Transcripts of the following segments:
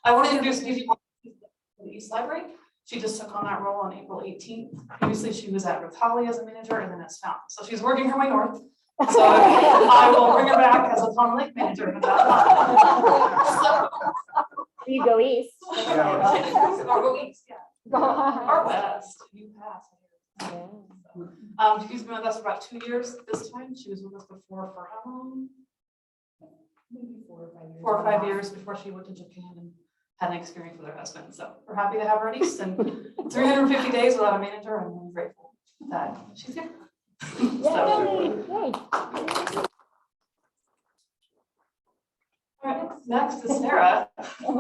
I want to introduce you to the East Library. She just took on that role on April 18th. Previously, she was at Ruth Holly as a manager and then as Fountain. So she's working her way north. So I will bring her back as a Palm Lake manager in about a month. You go east. Or go east, yeah. Or west. You pass. She's been with us for about 2 years this time. She was with us before for how long? Maybe 4 or 5 years. 4 or 5 years before she went to Japan and had an experience with her husband. So we're happy to have her at East. And 350 days without a manager, and I'm grateful that she's here. Yay. All right, next is Sarah. So,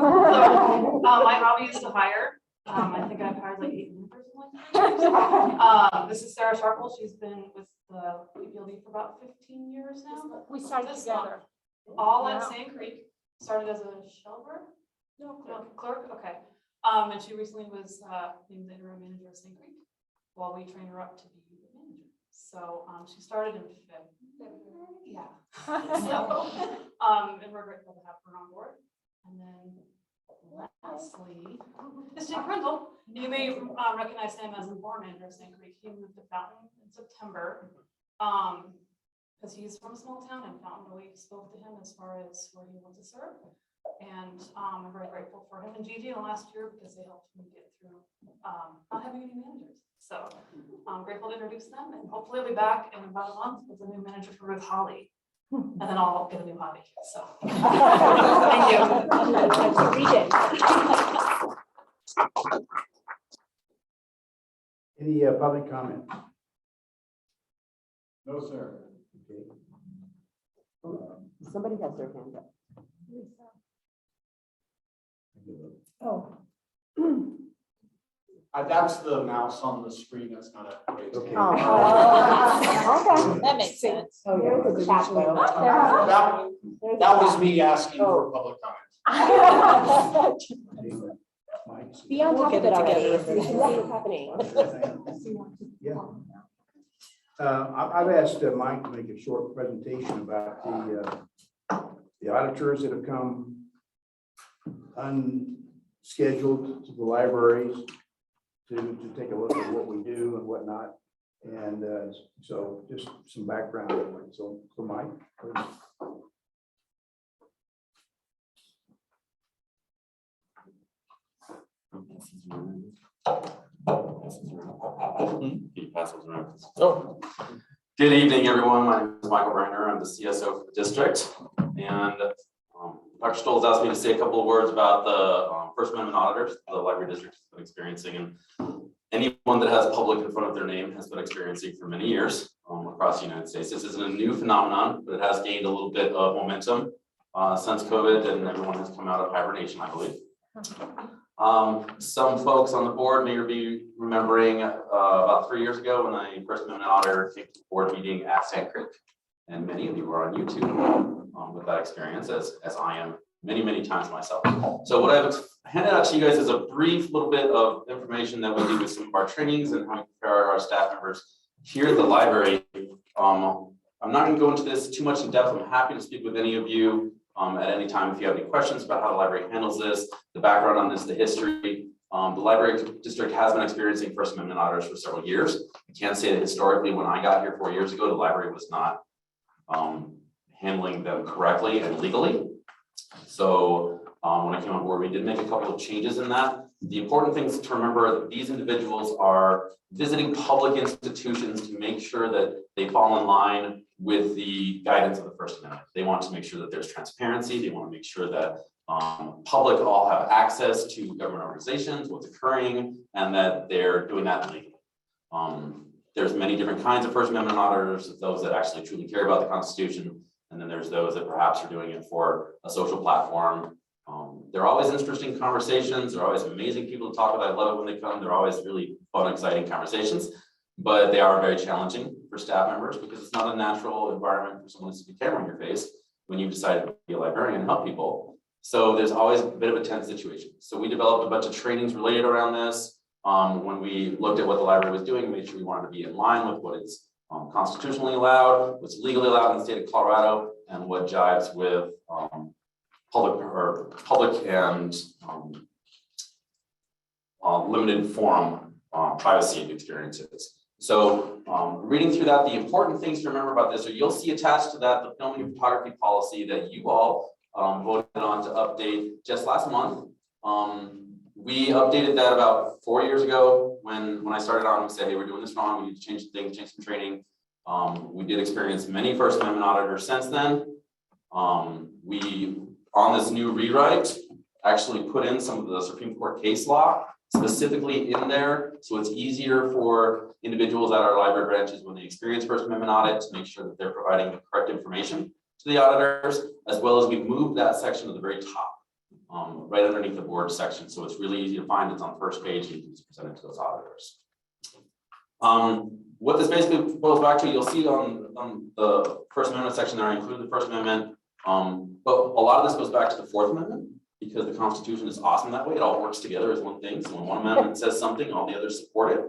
my hobby is to hire. I think I've hired like 8 members in like 3 years. This is Sarah Sharple. She's been with the PPLD for about 15 years now. We started together. All at Sand Creek. Started as a shelver. No, clerk. Okay. And she recently was named the interim manager of Sand Creek while we train her up to be the manager. So she started in February. Yeah. So, and we're grateful to have her on board. And then lastly, is Jake Prindle. You may recognize him as the board manager of Sand Creek. He moved to Fountain in September because he's from a small town, and Fountain really spoke to him as far as where he wants to serve. And I'm very grateful for him and Gigi in the last year because they helped me get through not having any managers. So I'm grateful to introduce them, and hopefully I'll be back in about a month with a new manager for Ruth Holly. And then I'll get a new hobby. So thank you. Any public comment? No, sir. Okay. Somebody has their hand up. Oh. That's the mouse on the screen. That's not a great. Okay. Okay. That makes sense. Oh, there's a chat though. That was me asking for public comment. Be on top of it already. See what's happening. Yeah. I've asked Mike to make a short presentation about the auditors that have come unscheduled to the libraries to take a look at what we do and whatnot. And so just some background. So Mike, please. Oh. Good evening, everyone. My name is Michael Reiner. I'm the CSO for the district. And Dr. Stoll has asked me to say a couple of words about the First Amendment auditors the library district has been experiencing. And anyone that has public in front of their name has been experiencing for many years across the United States. This isn't a new phenomenon, but it has gained a little bit of momentum since COVID, and everyone has come out of hibernation, I believe. Some folks on the board may be remembering about 3 years ago when the First Amendment auditor came to the board meeting at Sand Creek, and many of you were on YouTube with that experience, as I am many times myself. So what I've handed out to you guys is a brief little bit of information that we do with some of our trainings and how we prepare our staff members here at the library. I'm not going to go into this too much in depth. I'm happy to speak with any of you at any time if you have any questions about how the library handles this, the background on this, the history. The library district has been experiencing First Amendment auditors for several years. I can say that historically, when I got here 4 years ago, the library was not handling them correctly and legally. So when I came on board, we did make a couple of changes in that. The important things to remember are that these individuals are visiting public institutions to make sure that they fall in line with the guidance of the First Amendment. They want to make sure that there's transparency. They want to make sure that public all have access to government organizations, what's occurring, and that they're doing that legally. There's many different kinds of First Amendment auditors, those that actually truly care about the Constitution, and then there's those that perhaps are doing it for a social platform. They're always interesting conversations. They're always amazing people to talk with. I love it when they come. They're always really fun, exciting conversations, but they are very challenging for staff members because it's not a natural environment for someone to stick a camera in your face when you decide to be a librarian and help people. So there's always a bit of a tense situation. So we developed a bunch of trainings related around this. When we looked at what the library was doing, made sure we wanted to be in line with what is constitutionally allowed, what's legally allowed in the state of Colorado, and what jives with public and limited forum privacy experiences. So reading through that, the important things to remember about this, or you'll see attached to that the filming and photography policy that you all voted on to update just last month. We updated that about 4 years ago when I started on. We said, hey, we're doing this wrong. We need to change things, change some training. We did experience many First Amendment auditors since then. We, on this new rewrite, actually put in some of the Supreme Court case law specifically in there, so it's easier for individuals at our library branches when they experience First Amendment audit to make sure that they're providing the correct information to the auditors, as well as we moved that section to the very top, right underneath the board section. So it's really easy to find. It's on the first page. You can just present it to those auditors. What this basically boils back to, you'll see on the First Amendment section there, I included the First Amendment, but a lot of this goes back to the Fourth Amendment, because the Constitution is awesome that way. It all works together as one thing. So when one amendment says something, all the others support it.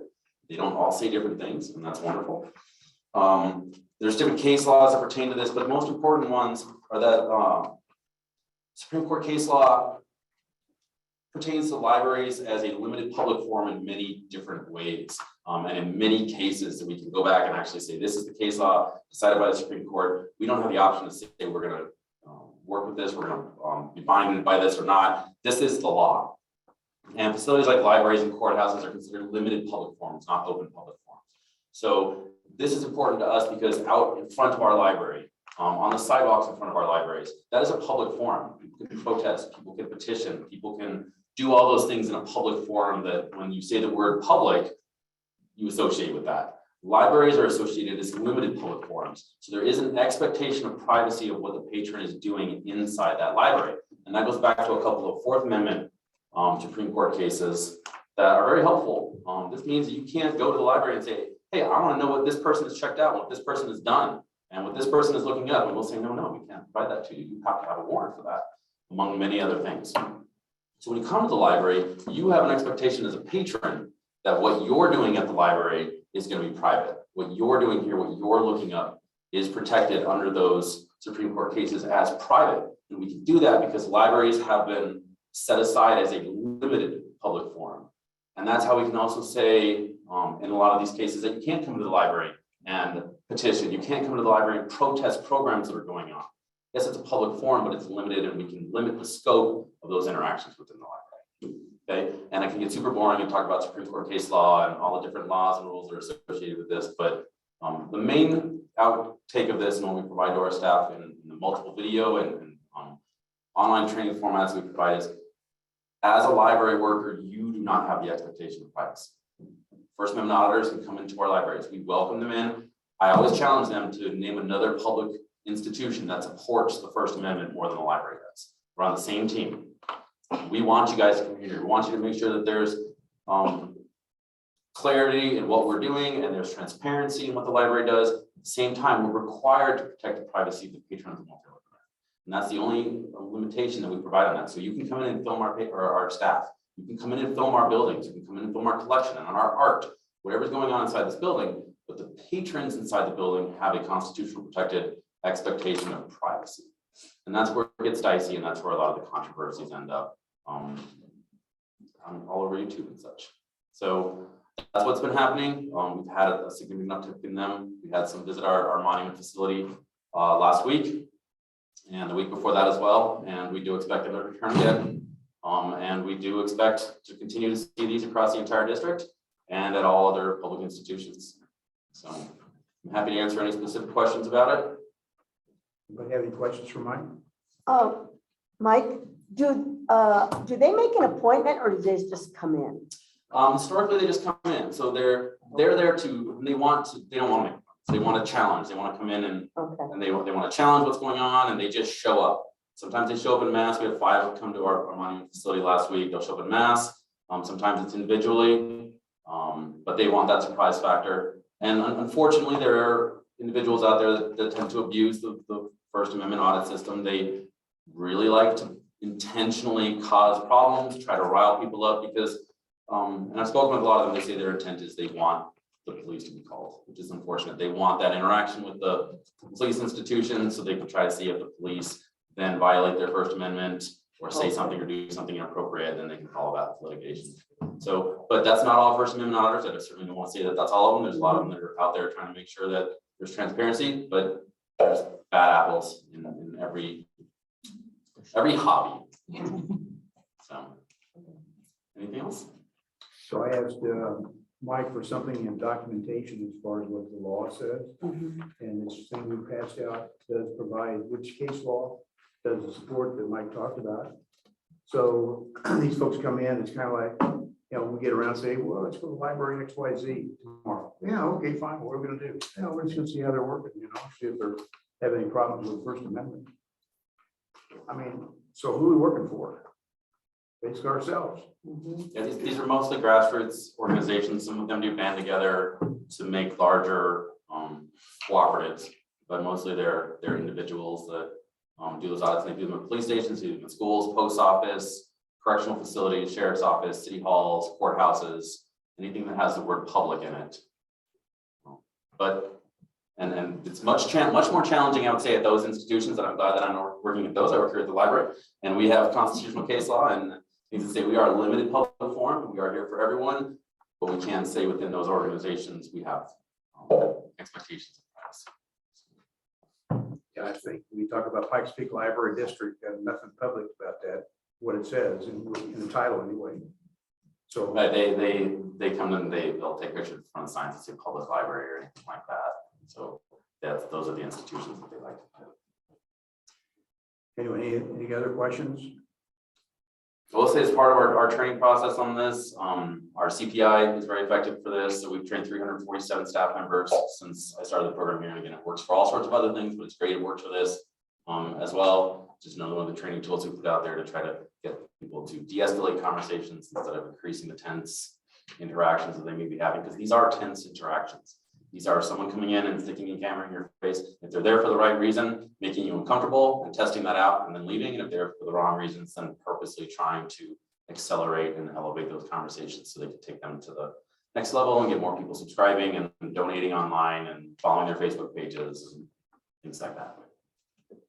They don't all say different things, and that's wonderful. There's different case laws that pertain to this, but the most important ones are that Supreme Court case law pertains to libraries as a limited public forum in many different ways. And in many cases that we can go back and actually say, this is the case law decided by the Supreme Court. We don't have the option to say we're going to work with this, we're going to be binded by this or not. This is the law. And facilities like libraries and courthouses are considered limited public forums, not open public forums. So this is important to us because out in front of our library, on the sidewalks in front of our libraries, that is a public forum. People can protest, people can petition, people can do all those things in a public forum that when you say the word public, you associate with that. Libraries are associated as limited public forums. So there is an expectation of privacy of what the patron is doing inside that library. And that goes back to a couple of Fourth Amendment Supreme Court cases that are very helpful. This means that you can't go to the library and say, hey, I want to know what this person has checked out, what this person has done, and what this person is looking up. And we'll say, no, we can't provide that to you. You have to have a warrant for that, among many other things. So when you come to the library, you have an expectation as a patron that what you're doing at the library is going to be private. What you're doing here, what you're looking up is protected under those Supreme Court cases as private. And we can do that because libraries have been set aside as a limited public forum. And that's how we can also say in a lot of these cases that you can't come to the library and petition. You can't come to the library and protest programs that are going on. Yes, it's a public forum, but it's limited and we can limit the scope of those interactions within the library. Okay, and I can get super boring and talk about Supreme Court case law and all the different laws and rules that are associated with this, but the main outtake of this and what we provide to our staff in the multiple video and online training formats we provide is, as a library worker, you do not have the expectation of privacy. First Amendment auditors can come into our libraries. We welcome them in. I always challenge them to name another public institution that supports the First Amendment more than the library does. We're on the same team. We want you guys to come here. We want you to make sure that there's clarity in what we're doing and there's transparency in what the library does. At the same time, we're required to protect the privacy of the patrons and what they're looking at. And that's the only limitation that we provide on that. So you can come in and film our staff. You can come in and film our buildings. You can come in and film our collection and our art, whatever's going on inside this building. But the patrons inside the building have a constitutional protected expectation of privacy. And that's where it gets dicey, and that's where a lot of the controversies end up all over YouTube and such. So that's what's been happening. We've had a significant uptick in them. We had some visit our monument facility last week and the week before that as well. And we do expect them to return again. And we do expect to continue to see these across the entire district and at all other public institutions. So I'm happy to answer any specific questions about it. Anybody have any questions for Mike? Mike, do they make an appointment or do they just come in? Historically, they just come in. So they're there to, they don't want to make, they want to challenge. They want to come in and, and they want to challenge what's going on, and they just show up. Sometimes they show up in mass. We had 5 come to our monument facility last week. They'll show up in mass. Sometimes it's individually, but they want that surprise factor. And unfortunately, there are individuals out there that tend to abuse the First Amendment audit system. They really like to intentionally cause problems, try to rile people up because, and I've spoken with a lot of them, they say their intent is they want the police to be called, which is unfortunate. They want that interaction with the police institution so they can try to see if the police then violate their First Amendment or say something or do something inappropriate, then they can follow that litigation. So, but that's not all First Amendment auditors. I certainly don't want to say that that's all of them. There's a lot of them that are out there trying to make sure that there's transparency, but there's bad apples in every hobby. So, anything else? So I asked Mike for something in documentation as far as what the law says. And this thing we passed out does provide which case law does the support that Mike talked about. So these folks come in, it's kind of like, you know, we get around and say, well, let's go to the library XYZ tomorrow. Yeah, okay, fine. What are we gonna do? You know, we're just gonna see how they're working, you know, see if they're having any problems with the First Amendment. I mean, so who are we working for? Basically ourselves. Yeah, these are mostly grassroots organizations. Some of them do band together to make larger cooperatives, but mostly they're individuals that do those audits. They do them at police stations, they do them in schools, post office, correctional facilities, sheriff's office, city halls, courthouses, anything that has the word public in it. But and it's much more challenging, I would say, at those institutions. And I'm glad that I'm working at those. I work here at the library, and we have constitutional case law and things that say we are a limited public forum. We are here for everyone, but we can say within those organizations we have expectations. Yeah, I think when you talk about Pikes Peak Library District, nothing public about that, what it says in the title anyway. So Right, they come in, they'll take pictures from the signs that say public library or anything like that. So those are the institutions that they like to do. anyway, any other questions? So we'll say as part of our training process on this, our CPI is very effective for this. So we've trained 347 staff members since I started the program here. And again, it works for all sorts of other things, but it's great. It works for this as well. Just another one of the training tools we put out there to try to get people to de-escalate conversations instead of increasing the tense interactions that they may be having, because these are tense interactions. These are someone coming in and sticking a camera in your face. If they're there for the right reason, making you uncomfortable and testing that out and then leaving. And if they're for the wrong reasons, then purposely trying to accelerate and elevate those conversations so they can take them to the next level and get more people subscribing and donating online and following their Facebook pages and things like that.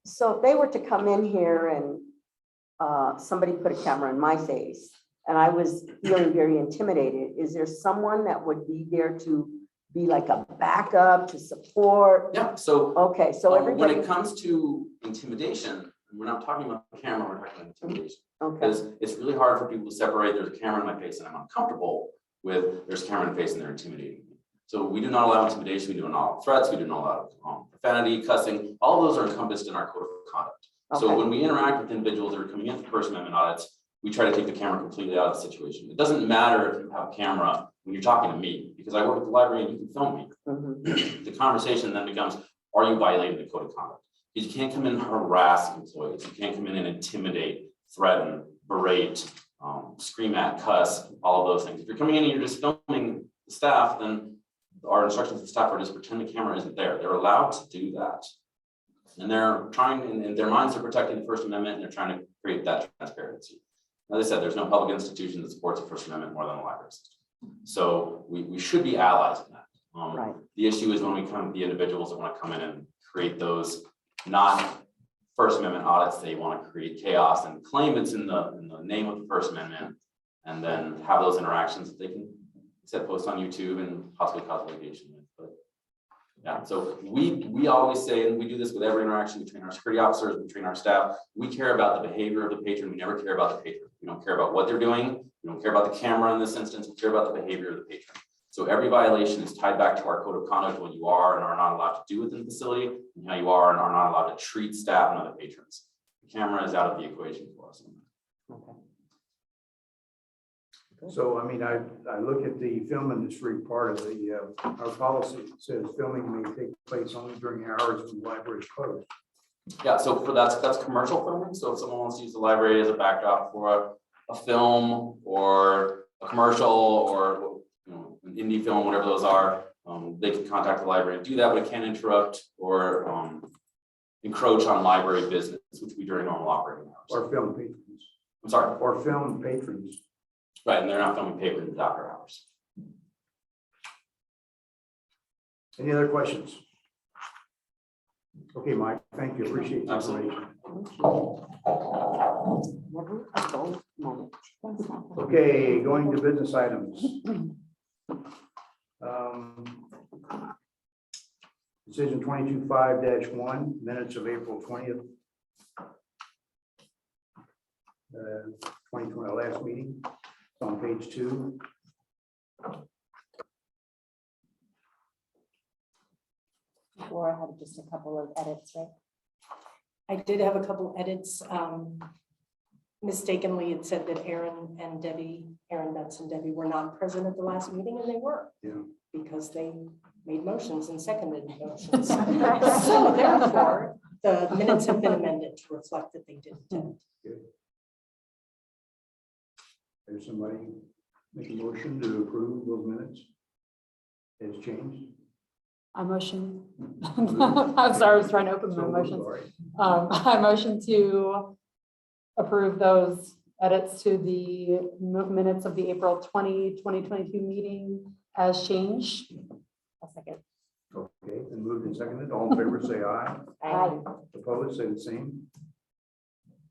So if they were to come in here and somebody put a camera in my face and I was feeling very intimidated, is there someone that would be there to be like a backup to support? Yeah, so Okay, so when everybody, it comes to intimidation, we're not talking about the camera, we're talking about intimidation. okay, Because it's really hard for people to separate, there's a camera in my face and I'm uncomfortable with, there's a camera in my face and they're intimidating me. So we do not allow intimidation, we do not allow threats, we do not allow profanity, cussing, all of those are encompassed in our code of conduct. So Okay. when we interact with individuals that are coming in for First Amendment audits, we try to take the camera completely out of the situation. It doesn't matter if you have a camera when you're talking to me, because I work at the library and you can film me. mhm, The conversation then becomes, are you violating the code of conduct? Because you can't come in and harass employees. You can't come in and intimidate, threaten, berate, scream at, cuss, all of those things. If you're coming in and you're just filming the staff, then our instructions to staff are just pretend the camera isn't there. They're allowed to do that. And they're trying, in their minds, they're protecting the First Amendment and they're trying to create that transparency. As I said, there's no public institution that supports the First Amendment more than the library system. So we should be allies in that. Right. The issue is when we come, the individuals that want to come in and create those not First Amendment audits, they want to create chaos and claim it's in the name of the First Amendment, and then have those interactions that they can set posts on YouTube and possibly cause litigation with. But yeah, so we always say, and we do this with every interaction, we train our security officers, we train our staff, we care about the behavior of the patron, we never care about the patron. We don't care about what they're doing, we don't care about the camera in this instance, we care about the behavior of the patron. So every violation is tied back to our code of conduct, what you are and are not allowed to do within the facility, and how you are and are not allowed to treat staff and other patrons. The camera is out of the equation for us. okay. So, I mean, I look at the film industry part of the, our policy. It says filming may take place only during hours when the library is closed. Yeah, so for that's commercial filming. So if someone wants to use the library as a backdrop for a film or a commercial or an indie film, whatever those are, they can contact the library and do that, but it can't interrupt or encroach on library business, which we do during normal operating hours. Or film patrons. I'm sorry. Or film patrons. Right, and they're not filming patrons after hours. Any other questions? Okay, Mike, thank you. Appreciate the Absolutely. information. Never a dull moment. Okay, going to business items. Decision 22-5-1, minutes of April 20th. 2020, last meeting. It's on page 2. Laura had just a couple of edits, right? I did have a couple edits. Mistakenly, it said that Aaron Betts and Debbie were not present at the last meeting, and they were. Yeah. Because they made motions and seconded motions. So therefore, the minutes have been amended to reflect that they didn't attend. There's somebody make a motion to approve those minutes as changed. I motion. I'm sorry, I was trying to open my So, motions. sorry. I motion to approve those edits to the minutes of the April 2022 meeting as changed. A second. Okay, and moved and seconded. All in favor, say aye. Aye. Opposed, say the same.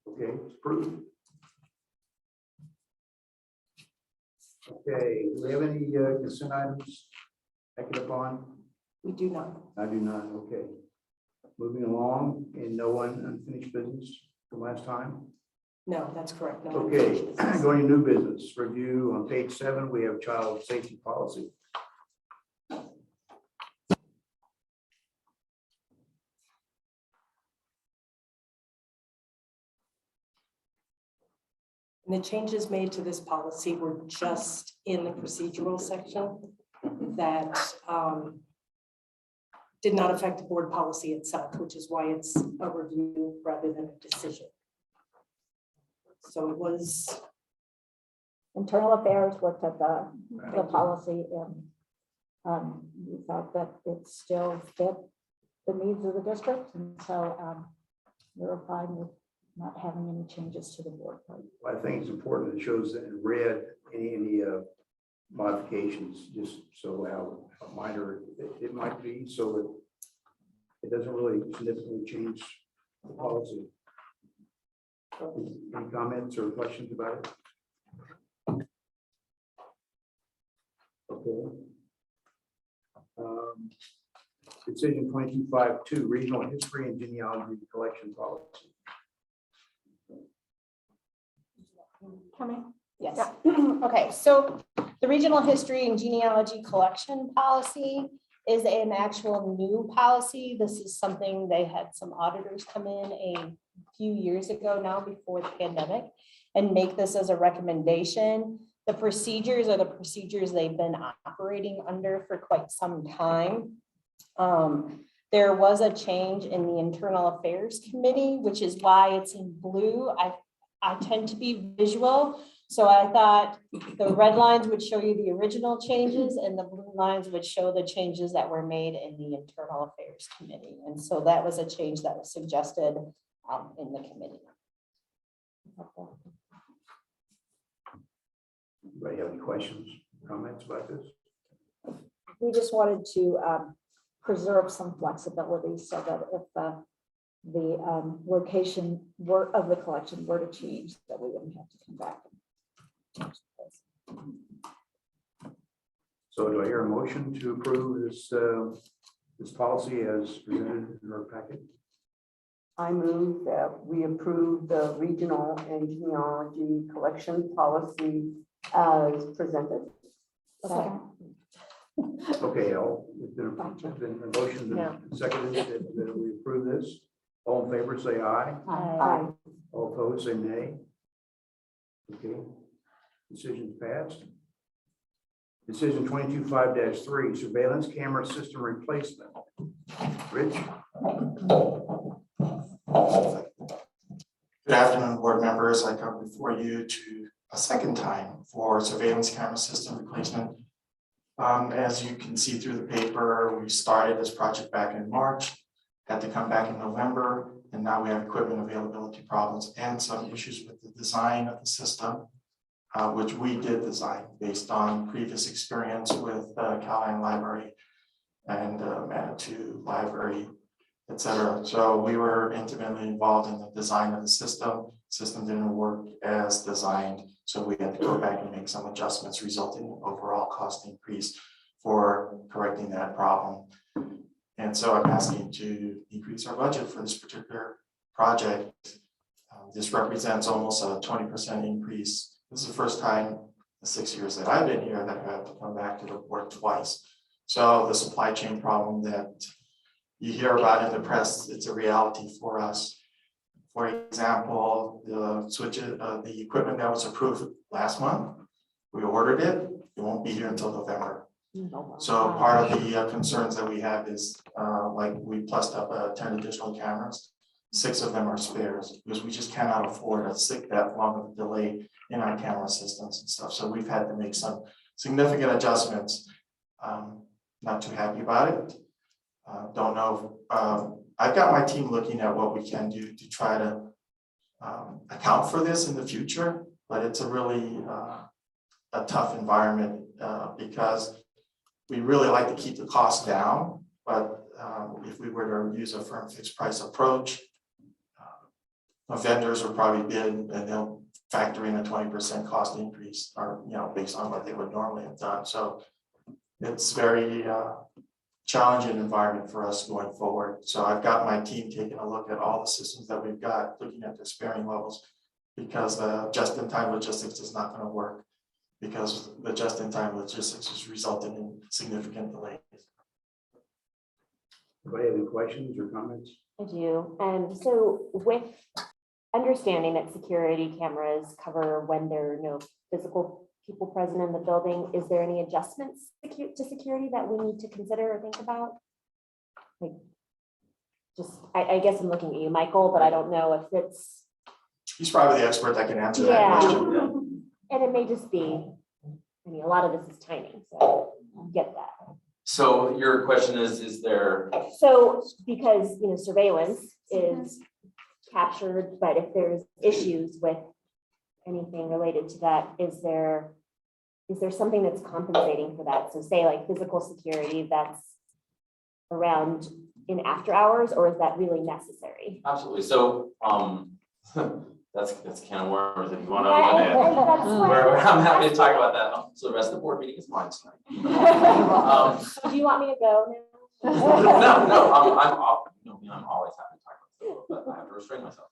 Okay, it's approved. Okay, do we have any consent items acted upon? We do not. I do not, okay. Moving along, and no one unfinished business from last time? No, that's correct. No Okay, unfinished business. going to new business, review on page 7, we have child safety policy. And the changes made to this policy were just in the procedural section that did not affect the board policy itself, which is why it's a review rather than a decision. So it was, Internal Affairs looked at the policy and we thought that it still fit the needs of the district. And so we were fine with not having any changes to the board. Well, I think it's important, it shows that in red, any modifications, just so how minor it might be, so that it doesn't really significantly change the policy. Any comments or questions about it? Okay. Decision 22-5-2, regional history and genealogy collection policy. Coming? Yes. Okay, so the regional history and genealogy collection policy is an actual new policy. This is something they had some auditors come in a few years ago now before the pandemic and make this as a recommendation. The procedures are the procedures they've been operating under for quite some time. There was a change in the Internal Affairs Committee, which is why it's in blue. I tend to be visual, so I thought the red lines would show you the original changes and the blue lines would show the changes that were made in the Internal Affairs Committee. And so that was a change that was suggested in the committee. Anybody have any questions, comments about this? We just wanted to preserve some flexibility so that if the location of the collection were to change, that we wouldn't have to come back. So do I hear a motion to approve this this policy as presented in our packet? I move that we approve the regional and genealogy collection policy as presented. Second. Okay, it's been a motion and seconded that we approve this. All in favor, say aye. Aye. All opposed, say nay. Okay, decision's passed. Decision 22-5-3, surveillance camera system replacement. Rich? Good afternoon, board members. I come before you to a second time for surveillance camera system replacement. As you can see through the paper, we started this project back in March, had to come back in November, and now we have equipment availability problems and some issues with the design of the system, which we did design based on previous experience with Callahan Library and Manitou Library et cetera. So we were intimately involved in the design of the system. System didn't work as designed, so we had to go back and make some adjustments, resulting in overall cost increase for correcting that problem. And so I'm asking to increase our budget for this particular project. This represents almost a 20% increase. This is the first time in the 6 years that I've been here that I have to come back to the board twice. So the supply chain problem that you hear about in the press, it's a reality for us. For example, the switches, the equipment that was approved last month, we ordered it, it won't be here until November. So part of the concerns that we have is, like, we plussed up 10 additional cameras. 6 of them are spares, because we just cannot afford that long of a delay in our camera systems and stuff. So we've had to make some significant adjustments. Not too happy about it. Don't know. I've got my team looking at what we can do to try to account for this in the future, but it's a really a tough environment because we really like to keep the cost down, but if we were to use a firm fixed price approach, vendors will probably bid and they'll factor in a 20% cost increase, or based on what they would normally have done. So it's very challenging environment for us going forward. So I've got my team taking a look at all the systems that we've got, looking at their sparing levels, because the just-in-time logistics is not going to work, because the just-in-time logistics is resulting in significant delays. Anybody have any questions or comments? I do. So with understanding that security cameras cover when there are no physical people present in the building, is there any adjustments to security that we need to consider or think about? Like, just, I guess I'm looking at you, Michael, but I don't know if it's. He's probably the expert that can answer that question. And it may just be, I mean, a lot of this is timing, so I get that. So your question is there? So because, surveillance is captured, but if there's issues with anything related to that, is there something that's compensating for that? So say like physical security that's around in after hours, or is that really necessary? Absolutely. So that's can of worms if you want to open it. I'm happy to talk about that. So the rest of the board meeting is mine tonight. Do you want me to go now? No, I'm always happy to talk about stuff, but I have to restrain myself.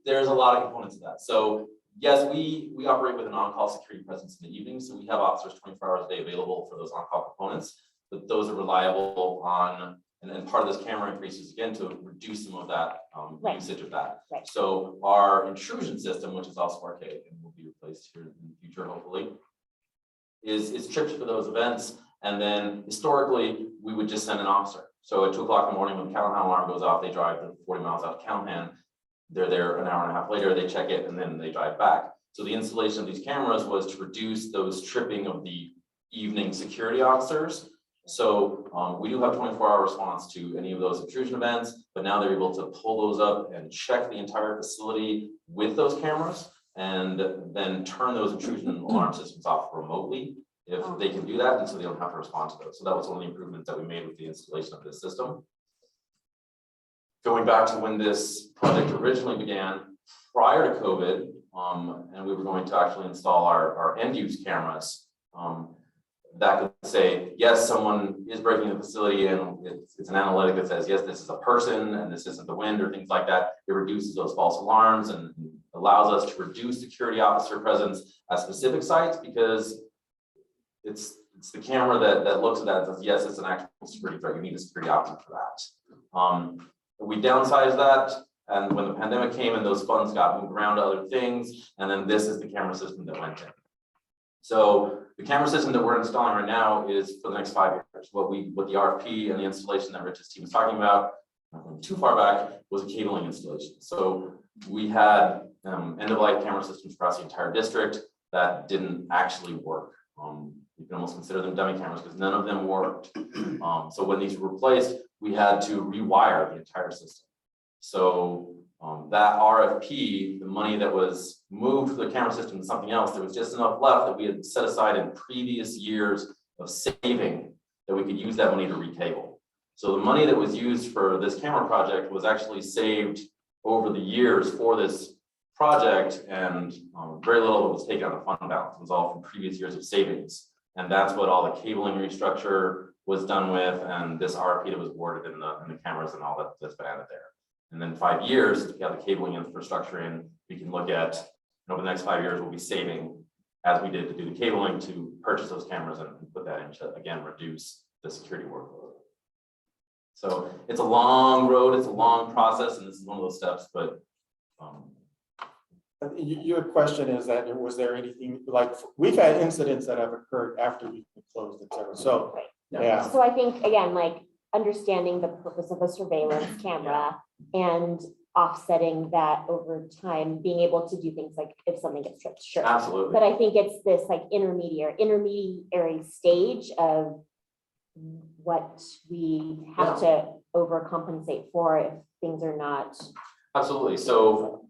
There's a lot of components to that. So yes, we operate with an on-call security presence in the evening. So we have officers 24 hours a day available for those on-call components, but those are reliable on, and part of this camera increase is again to reduce some of that usage of that. Right. So our intrusion system, which is also archaic and will be replaced here in the future, hopefully, is tripped for those events. And then historically, we would just send an officer. So at 2 o'clock in the morning, when the Callahan alarm goes off, they drive 40 miles out to Callahan. They're there an hour and a half later, they check it, and then they drive back. So the installation of these cameras was to reduce those tripping of the evening security officers. So we do have 24-hour response to any of those intrusion events, but now they're able to pull those up and check the entire facility with those cameras, and then turn those intrusion alarm systems off remotely if they can do that, and so they don't have to respond to those. So that was one of the improvements that we made with the installation of this system. Going back to when this project originally began, prior to COVID, and we were going to actually install our end-use cameras that could say, yes, someone is breaking the facility, and it's an analytic that says, yes, this is a person, and this isn't the wind, or things like that. It reduces those false alarms and allows us to reduce security officer presence at specific sites, because it's the camera that looks at that and says, yes, it's an actual security threat. You need a security option for that. We downsized that, and when the pandemic came and those funds got moved around to other things, and then this is the camera system that went in. So the camera system that we're installing right now is for the next 5 years. What the RFP and the installation that Rich's team was talking about, not going too far back, was a cabling installation. So we had end-of-life camera systems across the entire district that didn't actually work. You can almost consider them dummy cameras because none of them worked. So when these were replaced, we had to rewire the entire system. So that RFP, the money that was moved for the camera system to something else, there was just enough left that we had set aside in previous years of saving that we could use that money to recable. So the money that was used for this camera project was actually saved over the years for this project, and very little of it was taken out of fund balance. It was all from previous years of savings. And that's what all the cabling restructure was done with, and this RFP that was awarded in the cameras and all that's been added there. And then 5 years, since we have the cabling infrastructure in, we can look at, and over the next 5 years, we'll be saving, as we did to do the cabling, to purchase those cameras and put that in to, again, reduce the security workload. So it's a long road, it's a long process, and this is one of those steps, but Your question is that was there anything, like, we've had incidents that have occurred after we've closed, et cetera. So, yeah. So I think, again, like understanding the purpose of a surveillance camera and offsetting that over time, being able to do things like if something gets tripped, sure. absolutely. But I think it's this like intermediary stage of what we have to overcompensate for if things are not. Absolutely. So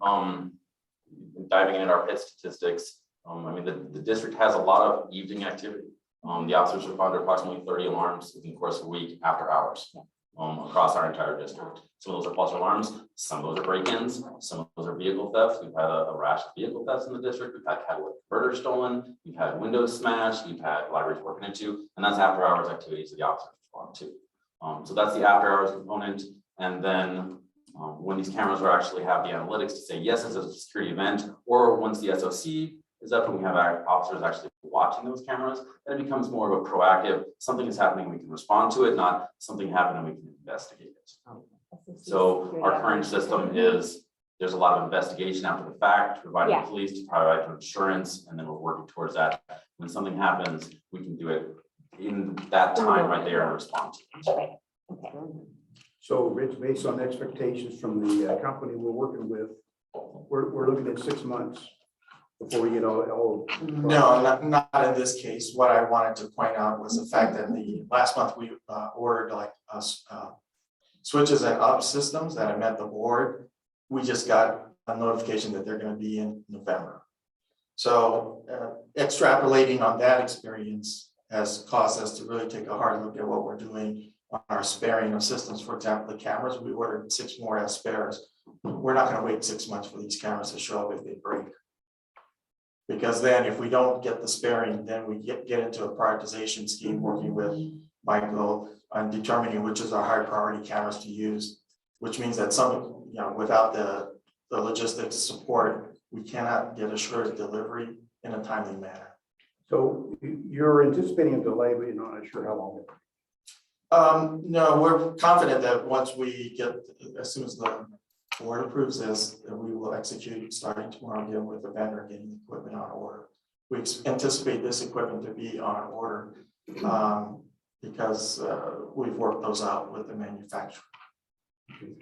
diving into our pit statistics, I mean, the district has a lot of evening activity. The officers responded approximately 30 alarms in the course of a week after hours across our entire district. Some of those are false alarms, some of those are break-ins, some of those are vehicle thefts. We've had a rash of vehicle thefts in the district. We've had catalytic converters stolen, we've had windows smashed, we've had libraries broken into, and that's after hours activities that the officers respond to. So that's the after hours component. And then when these cameras are actually have the analytics to say, yes, it's a security event, or once the SOC is up and we have our officers actually watching those cameras, then it becomes more of a proactive, something is happening, we can respond to it, not something happened and we can investigate it. So our current system is, there's a lot of investigation after the fact, providing the police, to provide insurance, and then we're working towards that. When something happens, we can do it in that time right there and respond to it. Right. Okay. So Rich, based on expectations from the company we're working with, we're looking at 6 months before we get all. No, not in this case. What I wanted to point out was the fact that the last month we ordered like switches and up systems that I met the board. We just got a notification that they're going to be in November. So extrapolating on that experience has caused us to really take a hard look at what we're doing on our sparing of systems. For example, the cameras, we ordered 6 more as spares. We're not going to wait 6 months for these cameras to show up if they break. Because then if we don't get the sparing, then we get into a prioritization scheme working with Michael on determining which is our high priority cameras to use, which means that some, without the logistics support, we cannot get assured delivery in a timely manner. So you're anticipating a delay, but you're not sure how long. No, we're confident that once we get, as soon as the board approves this, that we will execute starting tomorrow again with the vendor getting the equipment on order. We anticipate this equipment to be on order because we've worked those out with the manufacturer.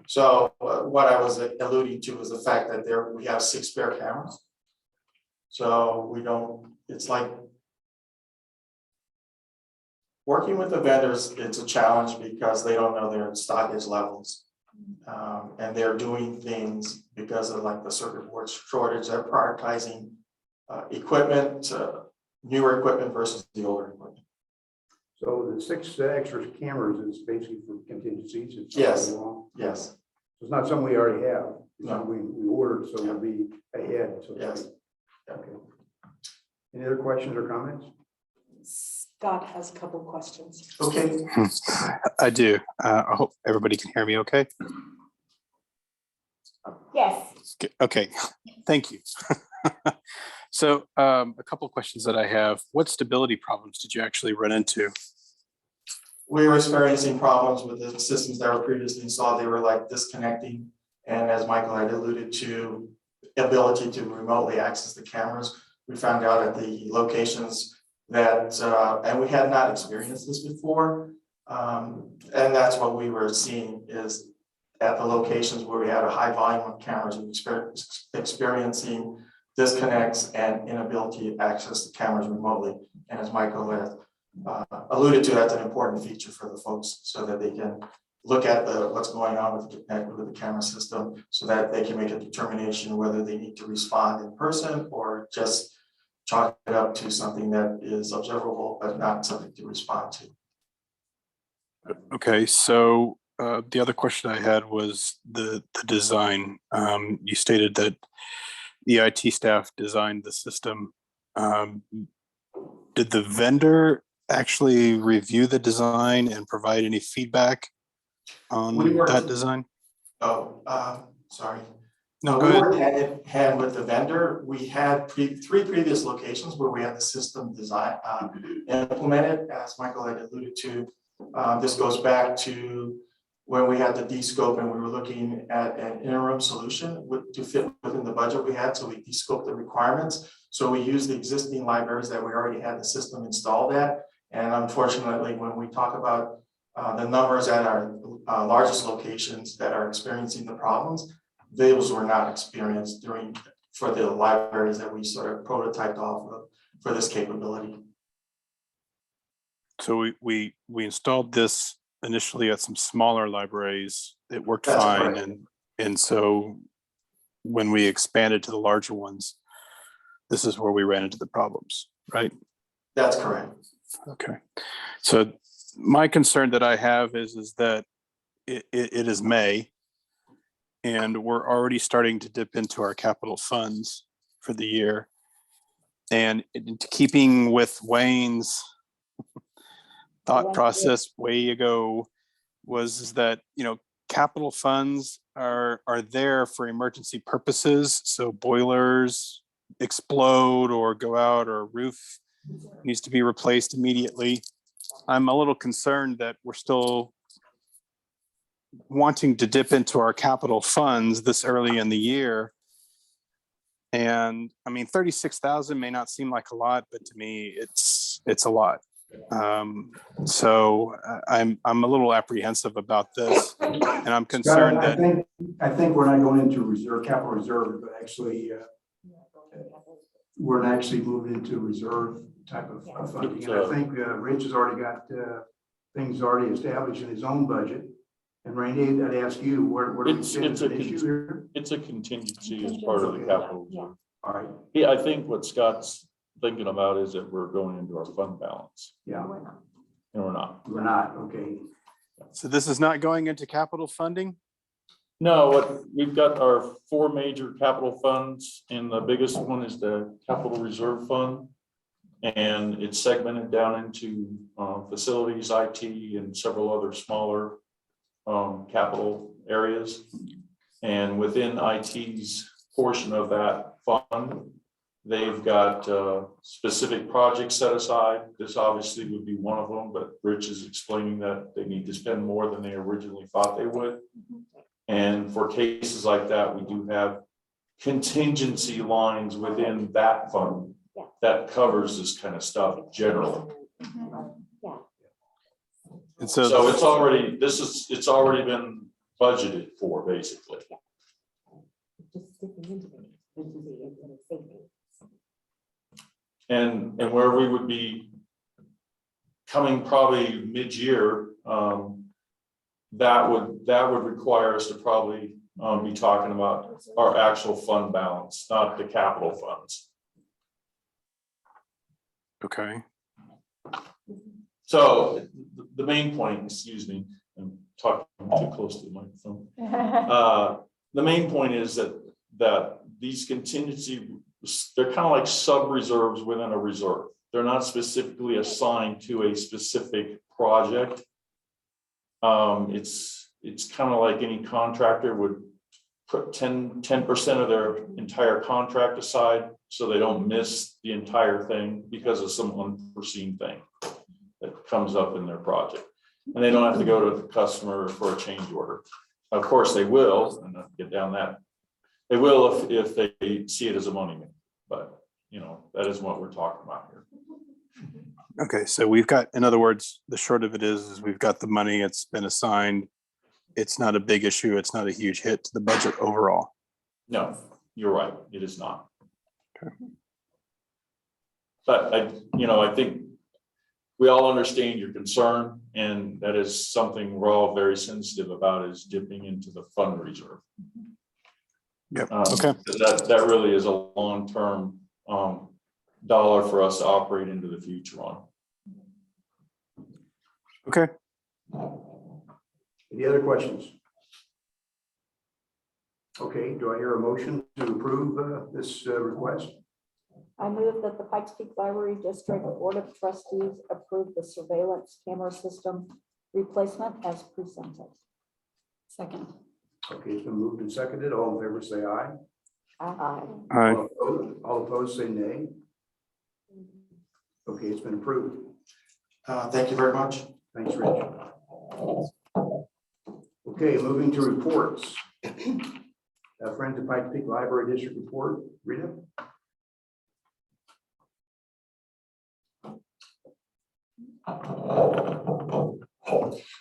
So what I was alluding to was the fact that we have 6 spare cameras. So we don't, it's like working with the vendors, it's a challenge because they don't know their stockage levels. And they're doing things because of like the circuit board shortage. They're prioritizing equipment, newer equipment versus the older equipment. So the 6 extra cameras is basically for contingencies. It's Yes. wrong. Yes. It's not something we already have. It's No. something we ordered, so we'll be ahead. So Yes. Okay. Any other questions or comments? Scott has a couple questions. Okay. I do. I hope everybody can hear me okay. Yes. Okay, thank you. So a couple of questions that I have. What stability problems did you actually run into? We were experiencing problems with the systems that were previously installed. They were like disconnecting. And as Michael had alluded to, ability to remotely access the cameras. We found out at the locations that, and we had not experienced this before. And that's what we were seeing is at the locations where we had a high volume of cameras, we were experiencing disconnects and inability to access the cameras remotely. And as Michael had alluded to, that's an important feature for the folks so that they can look at what's going on with the camera system so that they can make a determination whether they need to respond in person or just chalk it up to something that is observable but not something to respond to. Okay, so the other question I had was the design. You stated that the IT staff designed the system. Did the vendor actually review the design and provide any feedback on We worked- that design? Oh, sorry. No, We go ahead. worked hand with the vendor. We had three previous locations where we had the system design implemented, as Michael had alluded to. This goes back to when we had the de-scope and we were looking at an interim solution to fit within the budget we had. So we de-scoped the requirements. So we used the existing libraries that we already had the system installed at. And unfortunately, when we talk about the numbers at our largest locations that are experiencing the problems, those were not experienced for the libraries that we sort of prototyped off of for this capability. So we installed this initially at some smaller libraries. It worked That's fine, correct. and so when we expanded to the larger ones, this is where we ran into the problems, right? That's correct. Okay. So my concern that I have is that it is May, and we're already starting to dip into our capital funds for the year. And in keeping with Wayne's thought process way ago was that, capital funds are there for emergency purposes. So boilers explode or go out, or a roof needs to be replaced immediately. I'm a little concerned that we're still wanting to dip into our capital funds this early in the year. And I mean, 36,000 may not seem like a lot, but to me, it's a lot. So I'm a little apprehensive about this, and I'm concerned Scott, that I think we're not going into capital reserve, but actually, we're actually moving into reserve type of funding. And I think Rich has already got things already established in his own budget. And Randy, I'd ask you, where do we fit as an issue here? It's a contingency as part of the capital reserve. All right, Yeah, I think what Scott's thinking about is that we're going into our fund balance, yeah, and we're not. we're not, okay. so this is not going into capital funding. No, we've got our four major capital funds, and the biggest one is the capital reserve fund. And it's segmented down into facilities, IT, and several other smaller capital areas. And within IT's portion of that fund, they've got specific projects set aside. This obviously would be one of them, but Rich is explaining that they need to spend more than they originally thought they would. And for cases like that, we do have contingency lines within that fund that covers this kind of stuff generally. And So it's already been budgeted for, basically. And where we would be coming probably mid-year, that would require us to probably be talking about our actual fund balance, not the capital funds. Okay. So the main point, excuse me, I'm talking too close to the microphone. The main point is that these contingency, they're kind of like sub-reserves within a reserve. They're not specifically assigned to a specific project. It's kind of like any contractor would put 10% of their entire contract aside so they don't miss the entire thing because of some unforeseen thing that comes up in their project. And they don't have to go to the customer for a change order. Of course they will, and I'll get down that. They will if they see it as a money maker, but that is what we're talking about here. Okay, so we've got, in other words, the short of it is we've got the money, it's been assigned. It's not a big issue. It's not a huge hit to the budget overall. No, you're right. It is not. Okay. But I think we all understand your concern, and that is something we're all very sensitive about, is dipping into the fund reserve. Yep. Okay. That really is a long-term dollar for us to operate into the future on. Okay. Any other questions? Okay, do I hear a motion to approve this request? I move that the Pikes Peak Library District Board of Trustees approve the surveillance camera system replacement as presented. Second. Okay, it's been moved and seconded. All in favor, say aye. Aye. All opposed, say nay. Okay, it's been approved. Thank you very much. Thanks, Rich. Okay, moving to reports. Friends of Pikes Peak Library District report, Rita?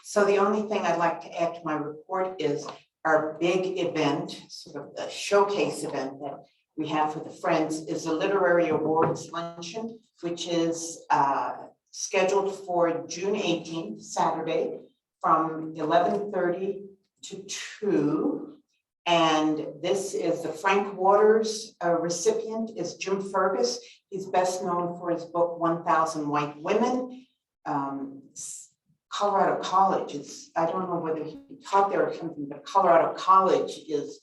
So the only thing I'd like to add to my report is our big event, sort of the showcase event that we have for the Friends is the Literary Awards Luncheon, which is scheduled for June 18th, Saturday, from 11:30 to 2. And this is the Frank Waters recipient is Jim Fergus. He's best known for his book, 1,000 White Women. Colorado College is, I don't know whether he taught there or something, but Colorado College is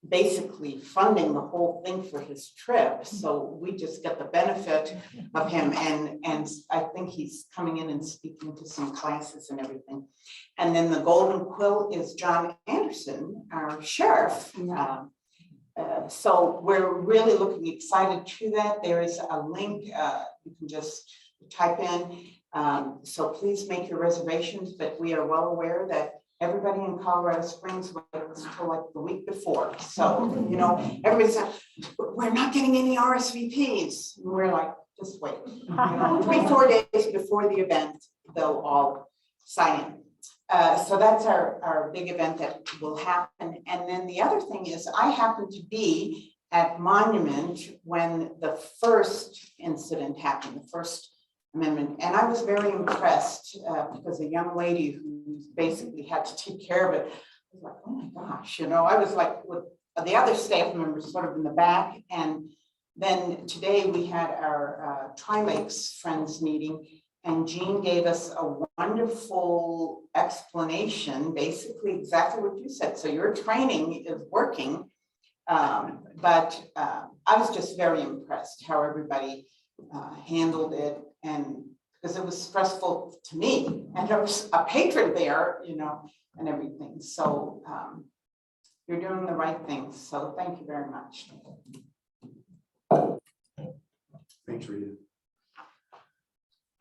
basically funding the whole thing for his trip. So we just get the benefit of him. And I think he's coming in and speaking to some classes and everything. And then the Golden Quill is John Anderson, our sheriff. So we're really looking excited to that. There is a link, you can just type in. So please make your reservations, but we are well aware that everybody in Colorado Springs waits until like the week before. So, you know, everybody's like, we're not getting any RSVPs. And we're like, just wait. You know, 3-4 days before the event, they'll all sign in. So that's our big event that will happen. And then the other thing is I happen to be at Monument when the first incident happened, the first amendment. And I was very impressed because a young lady who basically had to take care of it was like, oh my gosh, you know, I was like with the other staff members sort of in the back. And then today we had our Tri-Lakes Friends meeting and Jean gave us a wonderful explanation, basically exactly what you said. So your training is working, but I was just very impressed how everybody handled it, and because it was stressful to me and there was a patron there, you know, and everything. So you're doing the right things. So thank you very much. Thanks, Rita.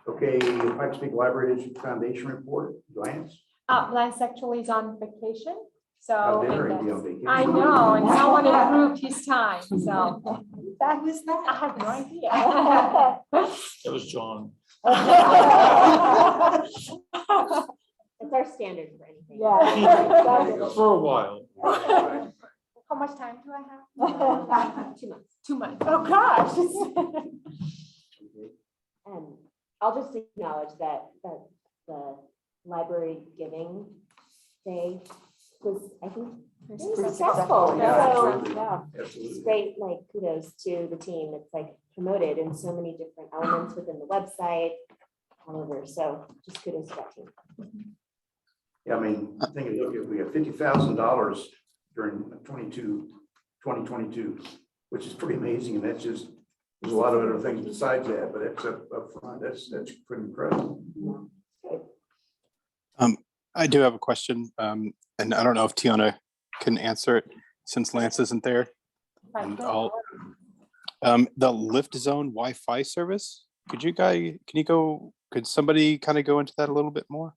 Okay, Pikes Peak Library District Foundation report, Lance. Lance actually is on vacation, so. How and dare he be that's- on vacation? I know, and someone approved his time, so. That was that. I have no idea. That was John. It's our standard for anything. Yeah. For a while. How much time do I have? 2 months. 2 months. Oh, gosh. And I'll just acknowledge that the library giving day was, I think, pretty successful. Yeah, So absolutely. it's Absolutely. great, like kudos to the team. It's like promoted in so many different elements within the website, all over. So just kudos to that team. Yeah, I mean, I think we have $50,000 during 2022, which is pretty amazing. And that's just, there's a lot of other things besides that, but it's up front. That's pretty incredible. I do have a question, and I don't know if Tiana can answer it since Lance isn't there. And the Lift Zone Wi-Fi service, could somebody kind of go into that a little bit more?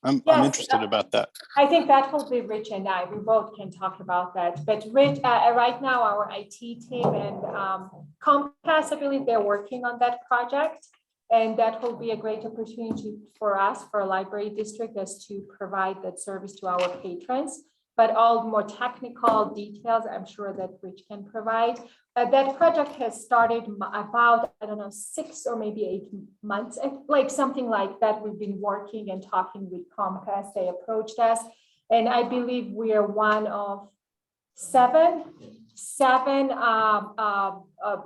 I'm Yes, interested about that. I think that will be Rich and I. We both can talk about that. But Rich, right now, our IT team and Comcast, I believe they're working on that project. And that will be a great opportunity for us, for a library district, as to provide that service to our patrons. But all more technical details, I'm sure that Rich can provide. That project has started about, I don't know, 6 or maybe 8 months, like something like that. We've been working and talking with Comcast. They approached us. And I believe we are one of seven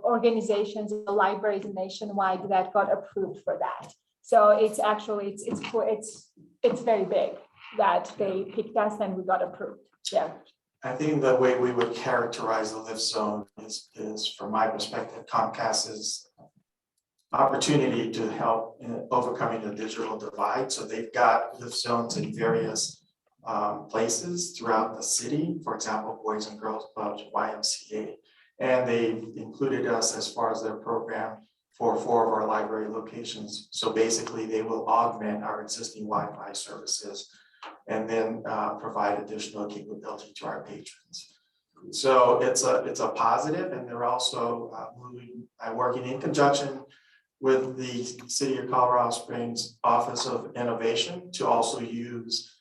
organizations, libraries nationwide that got approved for that. So it's actually, it's it's very big that they picked us and we got approved. Yeah. I think the way we would characterize the lift zone is from my perspective, Comcast's opportunity to help in overcoming the digital divide. So they've got lift zones in various places throughout the city, for example, Boys and Girls Clubs, YMCA. And they've included us as far as their program for 4 of our library locations. So basically they will augment our existing Wi-Fi services and then provide additional capability to our patrons. So it's a positive, and they're also working in conjunction with the City of Colorado Springs Office of Innovation to also use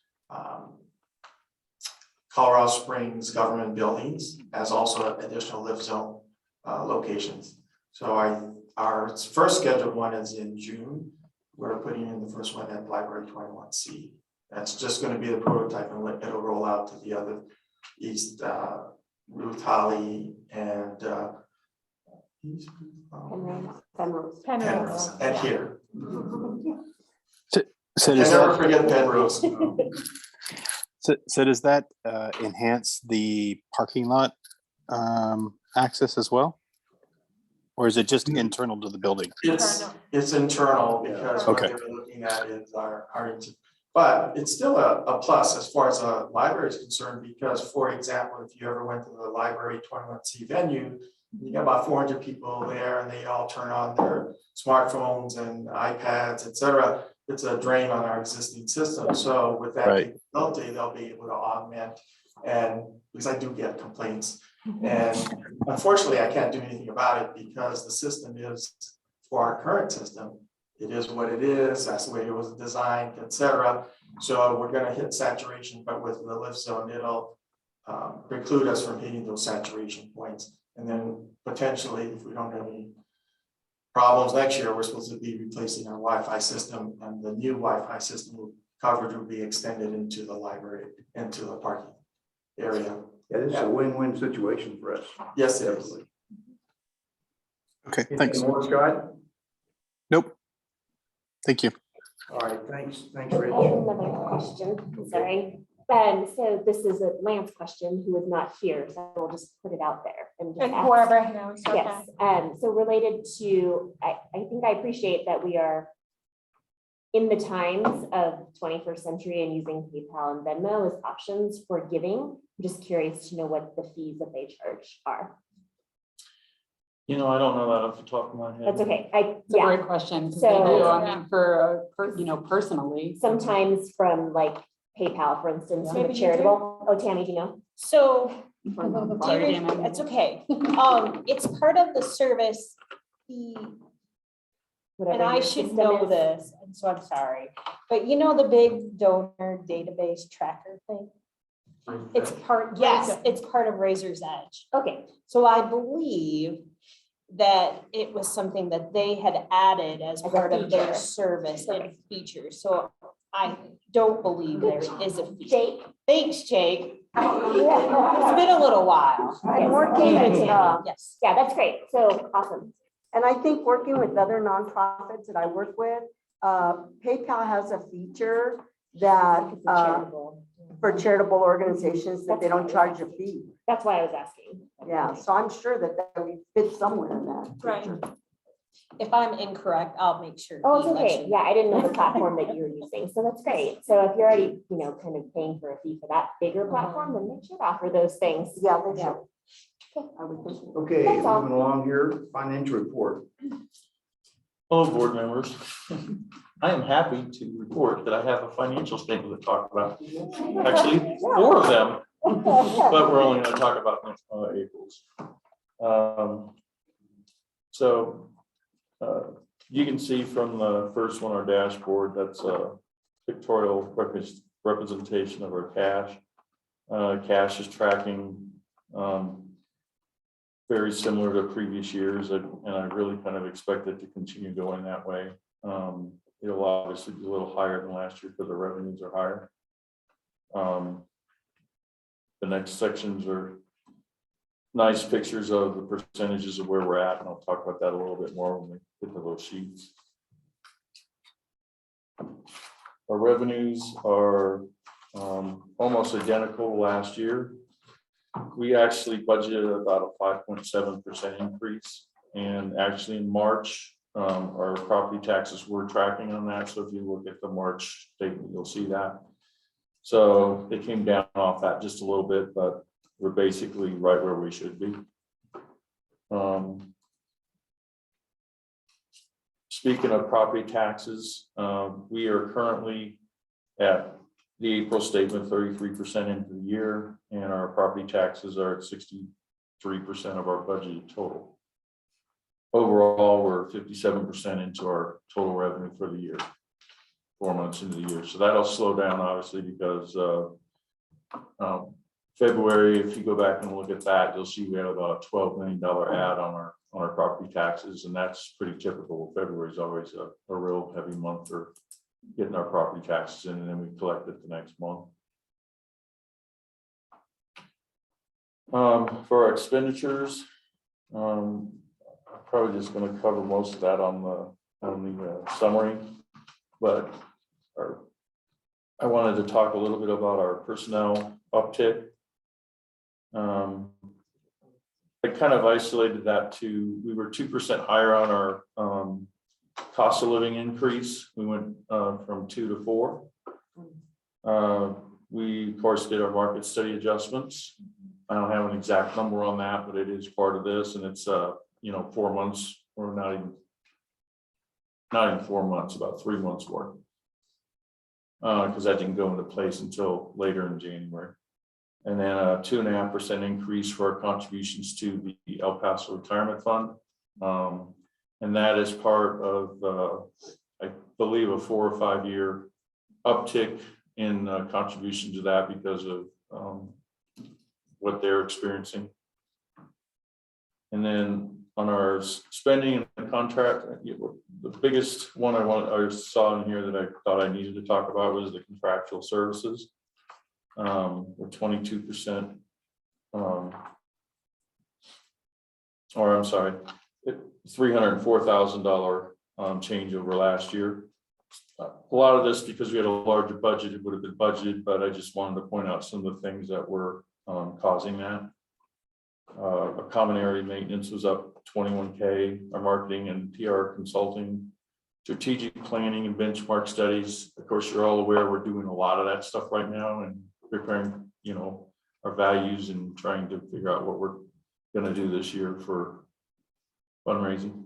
Colorado Springs government buildings as also additional lift zone locations. So our first scheduled one is in June. We're putting in the first one at Library 21C. That's just going to be the prototype, and it'll roll out to the other East Ruth Holly and Penrose. Penrose and here. So And does never that, forget Penrose. so does that enhance the parking lot access as well? Or is it just internal to the building? It's internal because what Okay. they're looking at is our but it's still a plus as far as a library is concerned, because for example, if you ever went to the Library 21C venue, you got about 400 people there and they all turn on their smartphones and iPads, etc. It's a drain on our existing system. So with that Right. capability, they'll be able to augment, and because I do get complaints. And unfortunately, I can't do anything about it because the system is, for our current system, it is what it is, that's the way it was designed, etc. So we're gonna hit saturation, but with the lift zone, it'll preclude us from hitting those saturation points. And then potentially, if we don't have any problems next year, we're supposed to be replacing our Wi-Fi system, and the new Wi-Fi system coverage will be extended into the library, into the parking area. Yeah, this is a win-win situation for us. Yes, it is. Okay, Anything thanks. more, Scott? Nope. Thank you. All right, thanks, I Rich. have another question, sorry. So this is a Lance question who is not here, so we'll just put it out there. And just ask- whoever knows. okay. Yes, so related to, I think I appreciate that we are in the times of 21st century and using PayPal and Venmo as options for giving. I'm just curious to know what the fees that they charge are. You know, I don't know that off the top of my head. That's okay. It's a great question, because they So- do, I mean, for, personally. Sometimes from like PayPal, for instance, from Maybe a you do. charitable. Oh, Tammy, do you know? So Sorry, Dana. it's okay. It's part of the service, Whatever and I your should system know is. this, and so I'm sorry. But you know the big donor database tracker thing? It's part, yes, it's part of Razor's Edge. Okay, So I believe that it was something that they had added as As a part of their feature. service and Okay. features. So I don't believe there is a fee. Jake. Thanks, Jake. It's been a little while. I'm working with, Yes. Yeah, that's great. So awesome. and I think working with other nonprofits that I work with, PayPal has a feature that, It's a charitable. for charitable organizations, that they don't charge a fee. That's why I was asking. Yeah, so I'm sure that that would fit somewhere in that. Right. feature. If I'm incorrect, I'll make sure. Oh, it's he lets okay. you Yeah, know. I didn't know the platform that you were using. So that's great. So if you're already, kind of paying for a fee for that bigger platform, then they should offer those things. Yeah, they Yeah. should. I would think. Okay, That's all. moving along here, financial report. Hello, board members. I am happy to report that I have a financial statement to talk about. Actually, 4 of them, but we're only going to talk about April's. So you can see from the first one, our dashboard, that's a pictorial representation of our cash. Cash is tracking very similar to previous years, and I really kind of expect it to continue going that way. It'll obviously be a little higher than last year because the revenues are higher. The next sections are nice pictures of the percentages of where we're at, and I'll talk about that a little bit more when we get to those sheets. Our revenues are almost identical last year. We actually budgeted about a 5.7% increase. And actually in March, our property taxes were tracking on that. So if you look at the March statement, you'll see that. So they came down off that just a little bit, but we're basically right where we should be. Speaking of property taxes, we are currently at the April statement 33% into the year, and our property taxes are at 63% of our budgeted total. Overall, we're 57% into our total revenue for the year, 4 months into the year. So that'll slow down obviously because February, if you go back and look at that, you'll see we had about a $12 million add on our property taxes, and that's pretty typical. February is always a real heavy month for getting our property taxes in, and then we collect it the next month. For our expenditures, I'm probably just going to cover most of that on the summary, but I wanted to talk a little bit about our personnel uptick. I kind of isolated that to, we were 2% higher on our cost of living increase. We went from 2 to 4. We of course did our market study adjustments. I don't have an exact number on that, but it is part of this, and it's 4 months, or not even 4 months, about 3 months worth, because that didn't go into place until later in January. And then a 2.5% increase for our contributions to the El Paso Retirement Fund. And that is part of, I believe, a 4 or 5 year uptick in contribution to that because of what they're experiencing. And then on our spending and contract, the biggest one I saw in here that I thought I needed to talk about was the contractual services. We're 22%, or I'm sorry, $304,000 change over last year. A lot of this because we had a larger budget, it would have been budgeted, but I just wanted to point out some of the things that were causing that. Our common area maintenance was up 21K, our marketing and PR consulting, strategic planning and benchmark studies. Of course, you're all aware we're doing a lot of that stuff right now and preparing, our values and trying to figure out what we're going to do this year for fundraising.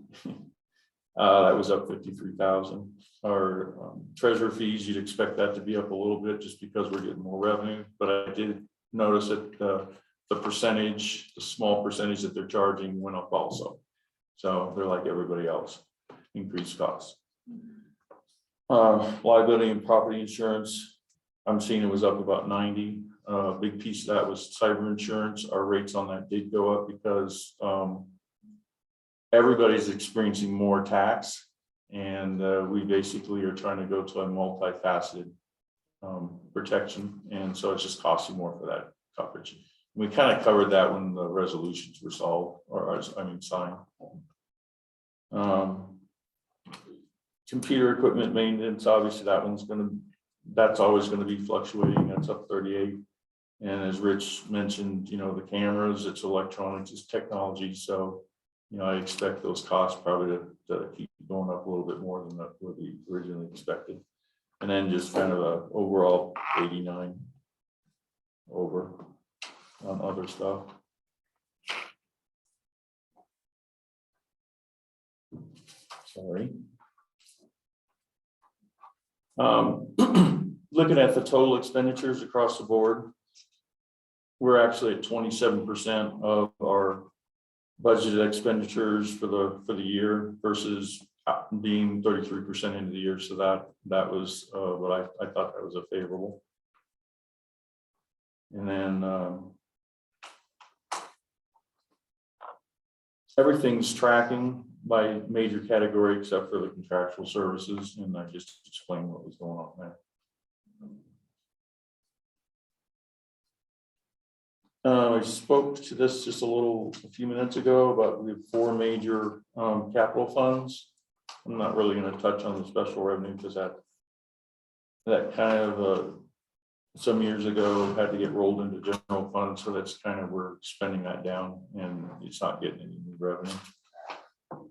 That was up 53,000. Our treasurer fees, you'd expect that to be up a little bit just because we're getting more revenue. But I did notice that the percentage, the small percentage that they're charging went up also. So they're like everybody else, increased costs. Liability and property insurance, I'm seeing it was up about 90. A big piece of that was cyber insurance. Our rates on that did go up because everybody's experiencing more tax, and we basically are trying to go to a multifaceted protection, and so it's just costing more for that coverage. We kind of covered that when the resolutions were solved, or signed. Computer equipment maintenance, obviously that's always going to be fluctuating. That's up 38. And as Rich mentioned, the cameras, it's electronics, it's technology. So, I expect those costs probably to keep going up a little bit more than what we originally expected. And then just kind of a overall 89 over on other stuff. Sorry. Looking at the total expenditures across the board, we're actually at 27% of our budgeted expenditures for the year versus being 33% into the year. So that was what I thought that was a favorable. And then everything's tracking by major category except for the contractual services, and I just explained what was going on there. I spoke to this just a few minutes ago, but we have 4 major capital funds. I'm not really going to touch on the special revenue because that that kind of, some years ago had to get rolled into general fund, so that's kind of, we're spending that down and it's not getting any new revenue.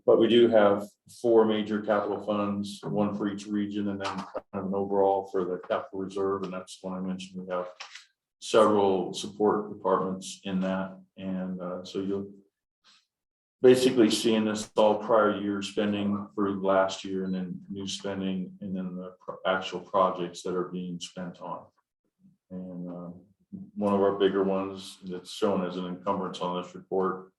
But we do have 4 major capital funds, one for each region, and then kind of an overall for the capital reserve, and that's one I mentioned. We have several support departments in that, and so you'll basically seeing this all prior year spending for last year, and then new spending, and then the actual projects that are being spent on. And one of our bigger ones that's shown as an encumbrance on this report,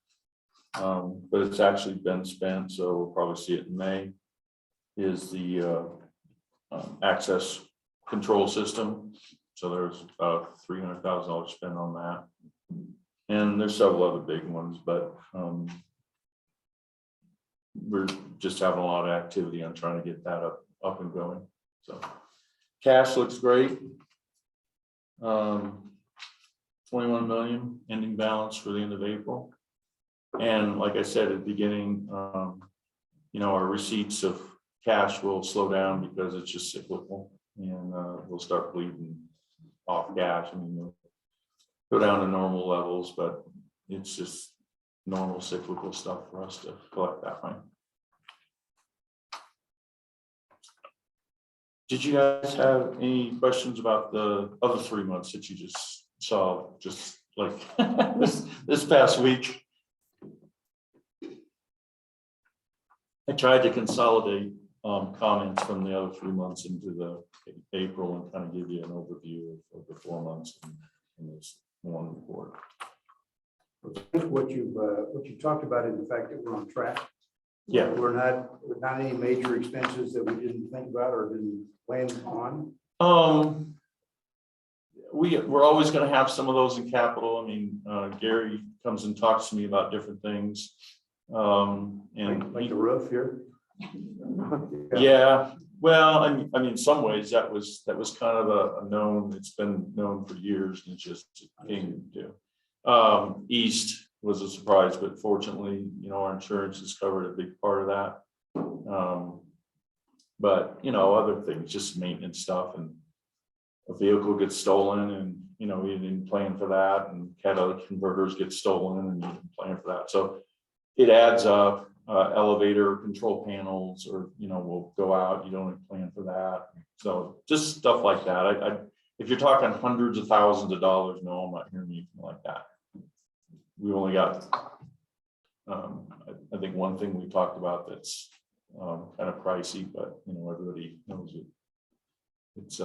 but it's actually been spent, so we'll probably see it in May, is the access control system. So there's about $300,000 spent on that. And there's several other big ones, but we're just having a lot of activity on trying to get that up and going. So cash looks great. 21 million ending balance for the end of April. And like I said at the beginning, our receipts of cash will slow down because it's just cyclical, and we'll start bleeding off cash. I mean, we'll go down to normal levels, but it's just normal cyclical stuff for us to collect that way. Did you guys have any questions about the other 3 months that you just saw, just like this past week? I tried to consolidate comments from the other 3 months into the April and kind of give you an overview of the 4 months in this one report. What you talked about is the fact that we're on track. Yeah. We're not any major expenses that we didn't think about or didn't plan on. We're always going to have some of those in capital. I mean, Gary comes and talks to me about different things. And like the roof here. Yeah, well, I mean, in some ways that was kind of a known. It's been known for years, and it just came to. East was a surprise, but fortunately, our insurance has covered a big part of that. But other things, just maintenance stuff, and a vehicle gets stolen, and we didn't plan for that, and catalytic converters get stolen, and you didn't plan for that. So it adds up. Elevator control panels, or will go out. You don't plan for that. So just stuff like that. If you're talking hundreds of thousands of dollars, no, I'm not hearing anything like that. We only got, I think one thing we talked about that's kind of pricey, but everybody knows it. It's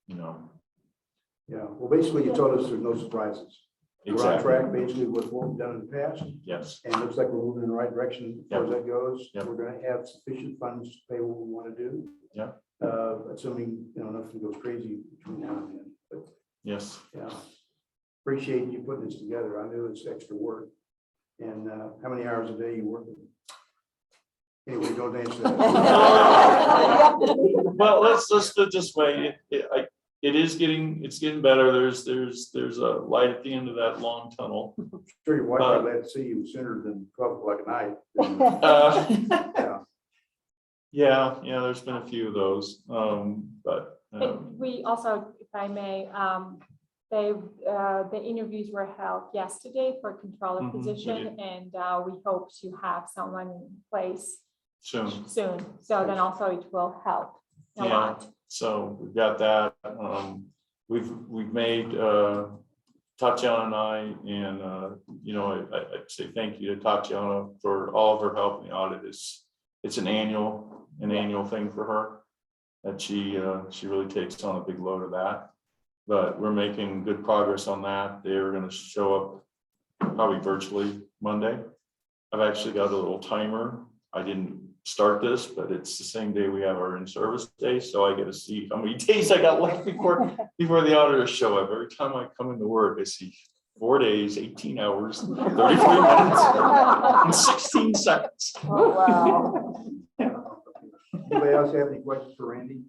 Yeah. Well, basically, you told us there's no surprises. Exactly. We're on track basically with what we've done in the past. Yes. And it looks like we're moving in the right direction as far as that goes. Yep. We're going to have sufficient funds to pay what we want to do. Yeah. Assuming, nothing goes crazy between now and then. But Yes. yeah, appreciate you putting this together. I know it's extra work. And how many hours a day you working? Anyway, don't answer that. Well, let's do it this way. It's getting better. There's a light at the end of that long tunnel. Sure, your wife would glad to see you sooner than 12 o'clock at night. Yeah, there's been a few of those, but we also, if I may, the interviews were held yesterday for controller position, and we hope to have someone in place soon. So then also it will help a lot. So we've got that. We've made Tatiana and I, and I'd say thank you to Tatiana for all of her help in the audit. It's an annual thing for her that she really takes on a big load of that. But we're making good progress on that. They're going to show up probably virtually Monday. I've actually got a little timer. I didn't start this, but it's the same day we have our in-service day, so I get to see how many days I got left before the auditors show up. Every time I come into work, I see 4 days, 18 hours, 33 minutes, and 16 seconds. Oh, wow. Anybody else have any questions for Randy?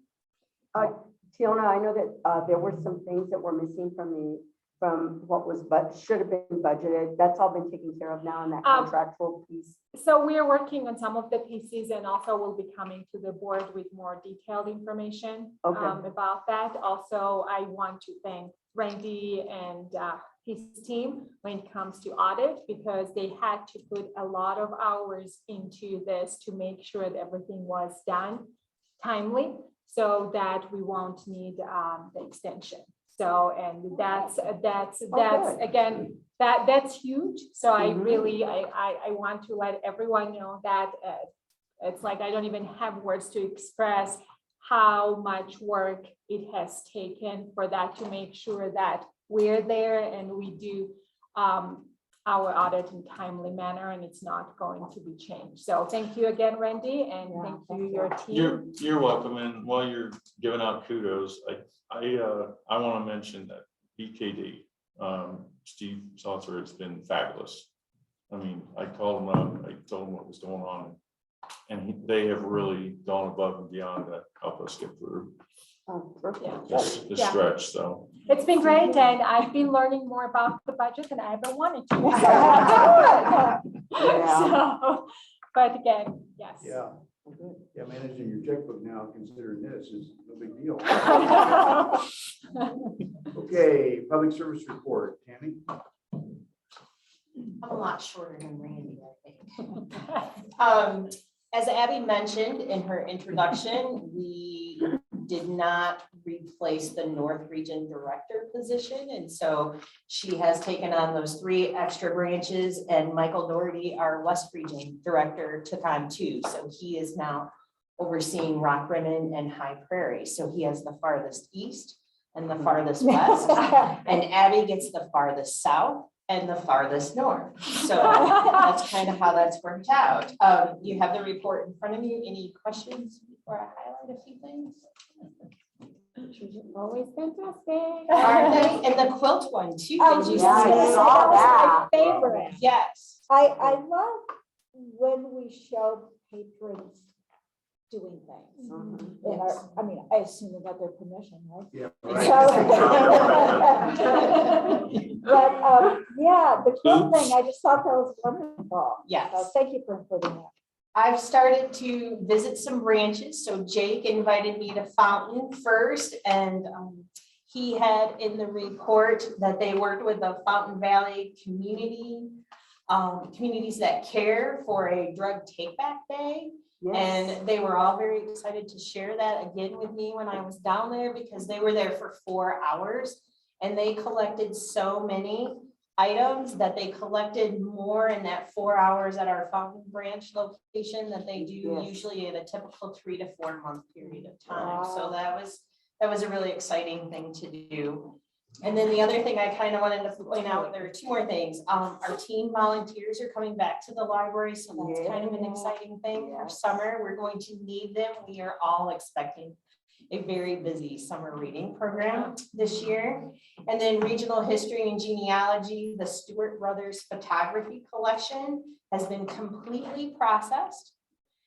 Tiona, I know that there were some things that were missing from the from what was, but should have been budgeted? That's all been taken care of now in that contractual piece. So we are working on some of the pieces and also we'll be coming to the board with more detailed information about that. Also, I want to thank Randy and his team when it comes to audit, because they had to put a lot of hours into this to make sure that everything was done timely so that we won't need the extension. So, and that's again, that's huge. So I really, I want to let everyone know that it's like, I don't even have words to express how much work it has taken for that, to make sure that we're there and we do our audit in timely manner and it's not going to be changed. So thank you again, Randy, and thank you, your team. You're welcome. And while you're giving out kudos, I want to mention that BKD, Steve Salter, has been fabulous. I mean, I called him up, I told him what was going on, and they have really gone above and beyond to help us get through this stretch. So It's been great, and I've been learning more about the budget than I ever wanted to. So, but again, yes. Yeah. Yeah, managing your checkbook now, considering this, is no big deal. Okay, public service report, Tammy. I'm a lot shorter than Randy, I think. As Abby mentioned in her introduction, we did not replace the North Region Director position. And so she has taken on those 3 extra branches, and Michael Doherty, our West Region Director, took on 2. So he is now overseeing Rock Rimmon and High Prairie. So he has the farthest east and the farthest west, and Abby gets the farthest south and the farthest north. So that's kind of how that's worked out. You have the report in front of you. Any questions before I highlight a few things? Always fantastic. Aren't they? And the quilt one too. Oh, Did you yeah, see I that? saw that. That was my favorite. Yes. I love when we show patrons doing things. In our, I mean, I assume they got their permission, right? Yeah. But yeah, the quilt thing, I just thought that was wonderful. Yes. So thank you for including that. I've started to visit some branches. So Jake invited me to Fountain first, and he had in the report that they worked with the Fountain Valley community, communities that care for a drug take back day. And they were all very excited to share that again with me when I was down there, because they were there for 4 hours and they collected so many items that they collected more in that 4 hours at our Fountain Branch location than they do usually in a typical 3 to 4 month period of time. So that was a really exciting thing to do. And then the other thing I kind of wanted to point out, there are 2 more things. Our teen volunteers are coming back to the library, so that's kind of an exciting thing for summer. We're going to need them. We are all expecting a very busy summer reading program this year. And then regional history and genealogy, the Stewart Brothers photography collection has been completely processed.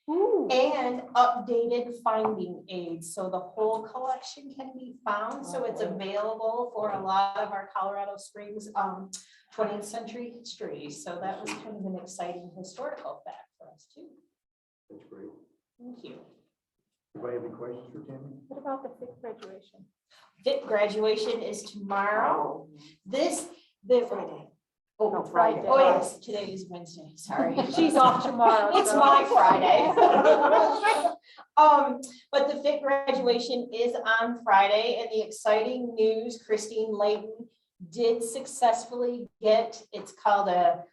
And updated finding aids, so the whole collection can be found. So it's available for a lot of our Colorado Springs 20th century history. So that was kind of an exciting historical fact for us too. That's great. Thank you. Anybody have any questions for Tammy? What about the 5th graduation? 5th graduation is tomorrow. The Friday. Oh, No, Friday. Oh, yes, today is Wednesday, sorry. She's off tomorrow. It's so- my Friday. But the 5th graduation is on Friday, and the exciting news, Christine Layton did successfully get, it's called a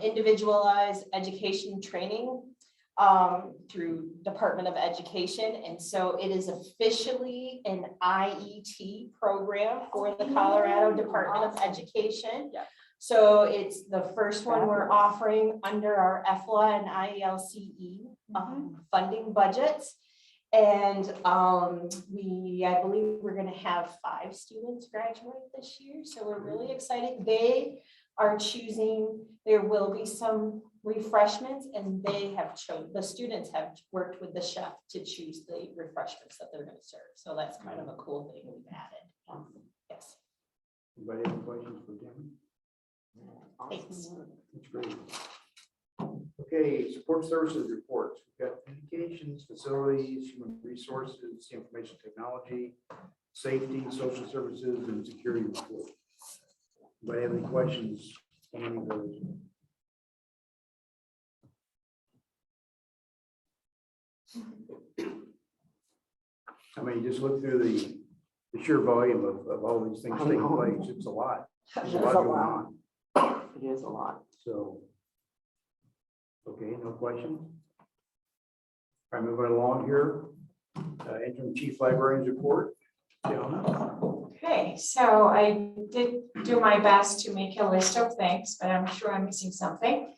individualized education training through Department of Education. And so it is officially an IET program for the Colorado Department of Education. Yeah. So it's the first one we're offering under our EFLA and IELCE funding budgets. And I believe we're going to have 5 students graduate this year. So we're really excited. They are choosing, there will be some refreshments, and they have chosen, the students have worked with the chef to choose the refreshments that they're going to serve. So that's kind of a cool thing we've added. Yes. Anybody have any questions for Tammy? Thanks. That's great. Okay, support services reports. We've got communications, facilities, human resources, information technology, safety, social services, and security report. Anybody have any questions on any of those? I mean, just look through the sheer volume of all these things taking place. It's a lot. There's a lot going on. It is a lot. So, okay, no questions? All right, moving along here. Interim Chief Librarians report. Okay, so I did do my best to make a list of things, but I'm sure I'm missing something.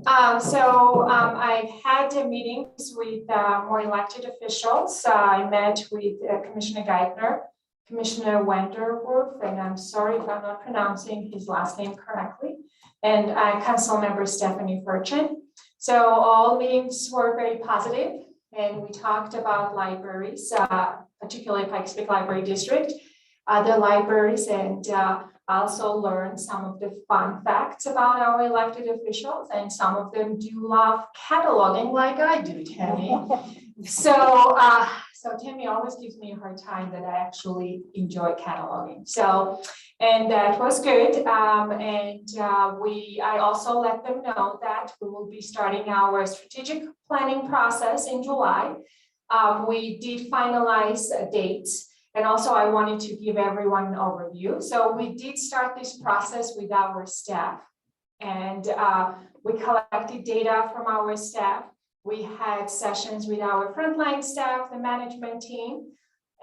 I had meetings with more elected officials. I met with Commissioner Geithner, Commissioner Wenderwerf, and I'm sorry if I'm not pronouncing his last name correctly, and Council Member Stephanie Furchin. So all meetings were very positive, and we talked about libraries, particularly Pikes Peak Library District, the libraries, and also learned some of the fun facts about our elected officials, and some of them do love cataloging like I do, Tammy. So Tammy always gives me a hard time that I actually enjoy cataloging. So, and that was good. I also let them know that we will be starting our strategic planning process in July. We did finalize dates. And also I wanted to give everyone an overview. So we did start this process with our staff, and we collected data from our staff. We had sessions with our frontline staff, the management team,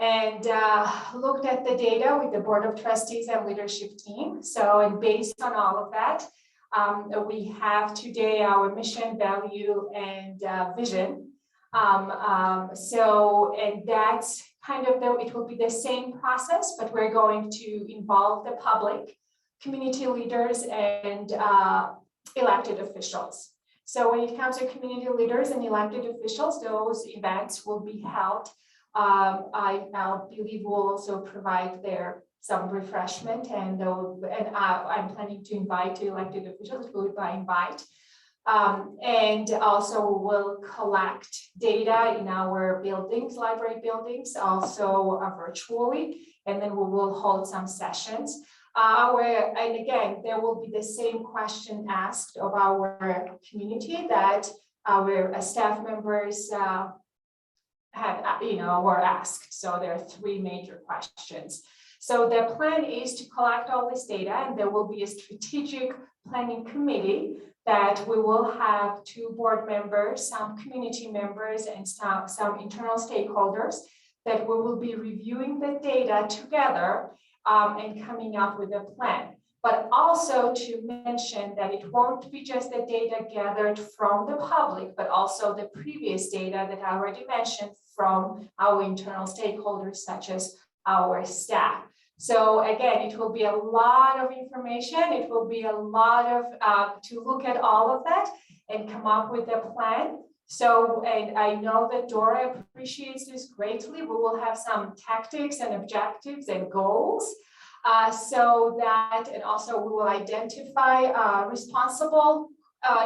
and looked at the data with the Board of Trustees and leadership team. So, and based on all of that, we have today our mission, value, and vision. And that's kind of it will be the same process, but we're going to involve the public, community leaders, and elected officials. So when it comes to community leaders and elected officials, those events will be held. I believe we'll also provide there some refreshment, and I'm planning to invite elected officials by invite. And also we'll collect data in our buildings, library buildings, also virtually, and then we will hold some sessions. And again, there will be the same question asked of our community that our staff members were asked. So there are three major questions. So the plan is to collect all this data, and there will be a strategic planning committee that we will have 2 board members, some community members, and some internal stakeholders that we will be reviewing the data together and coming up with a plan. But also to mention that it won't be just the data gathered from the public, but also the previous data that I already mentioned from our internal stakeholders, such as our staff. So again, it will be a lot of information. It will be a lot of to look at all of that and come up with a plan. So, and I know that Dora appreciates this greatly. We will have some tactics and objectives and goals. So that, and also we will identify responsible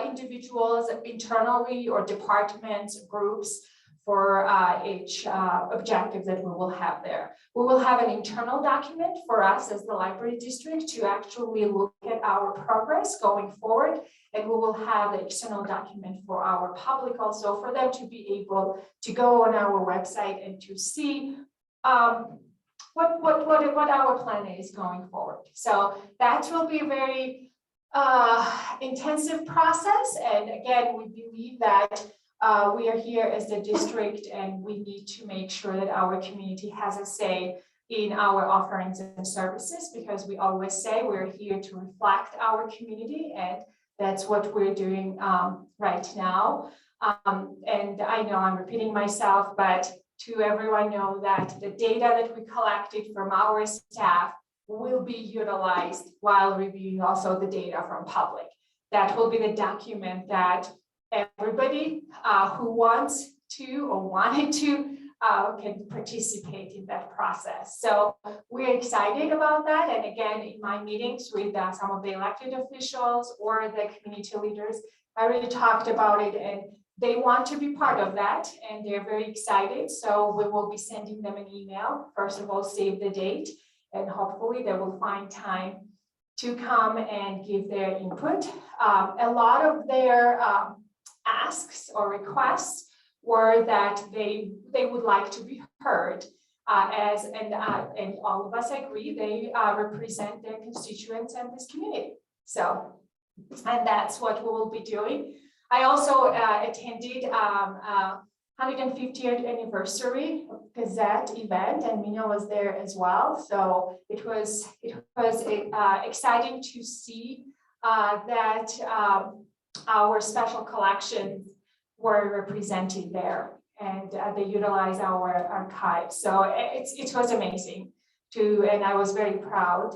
individuals internally or departments, groups for each objective that we will have there. We will have an internal document for us as the library district to actually look at our progress going forward. And we will have an external document for our public also, for them to be able to go on our website and to see what our plan is going forward. So that will be a very intensive process. And again, we believe that we are here as the district, and we need to make sure that our community has a say in our offerings and services, because we always say we're here to reflect our community, and that's what we're doing right now. And I know I'm repeating myself, but to everyone know that the data that we collected from our staff will be utilized while reviewing also the data from public. That will be the document that everybody who wants to or wanted to can participate in that process. So we're excited about that. And again, in my meetings with some of the elected officials or the community leaders, I really talked about it, and they want to be part of that, and they're very excited. So we will be sending them an email. First of all, save the date, and hopefully they will find time to come and give their input. A lot of their asks or requests were that they would like to be heard, and all of us agree they represent their constituents and this community. So, and that's what we will be doing. I also attended 150th anniversary Gazette event, and Mina was there as well. So it was exciting to see that our special collections were represented there, and they utilize our archives. So it was amazing and I was very proud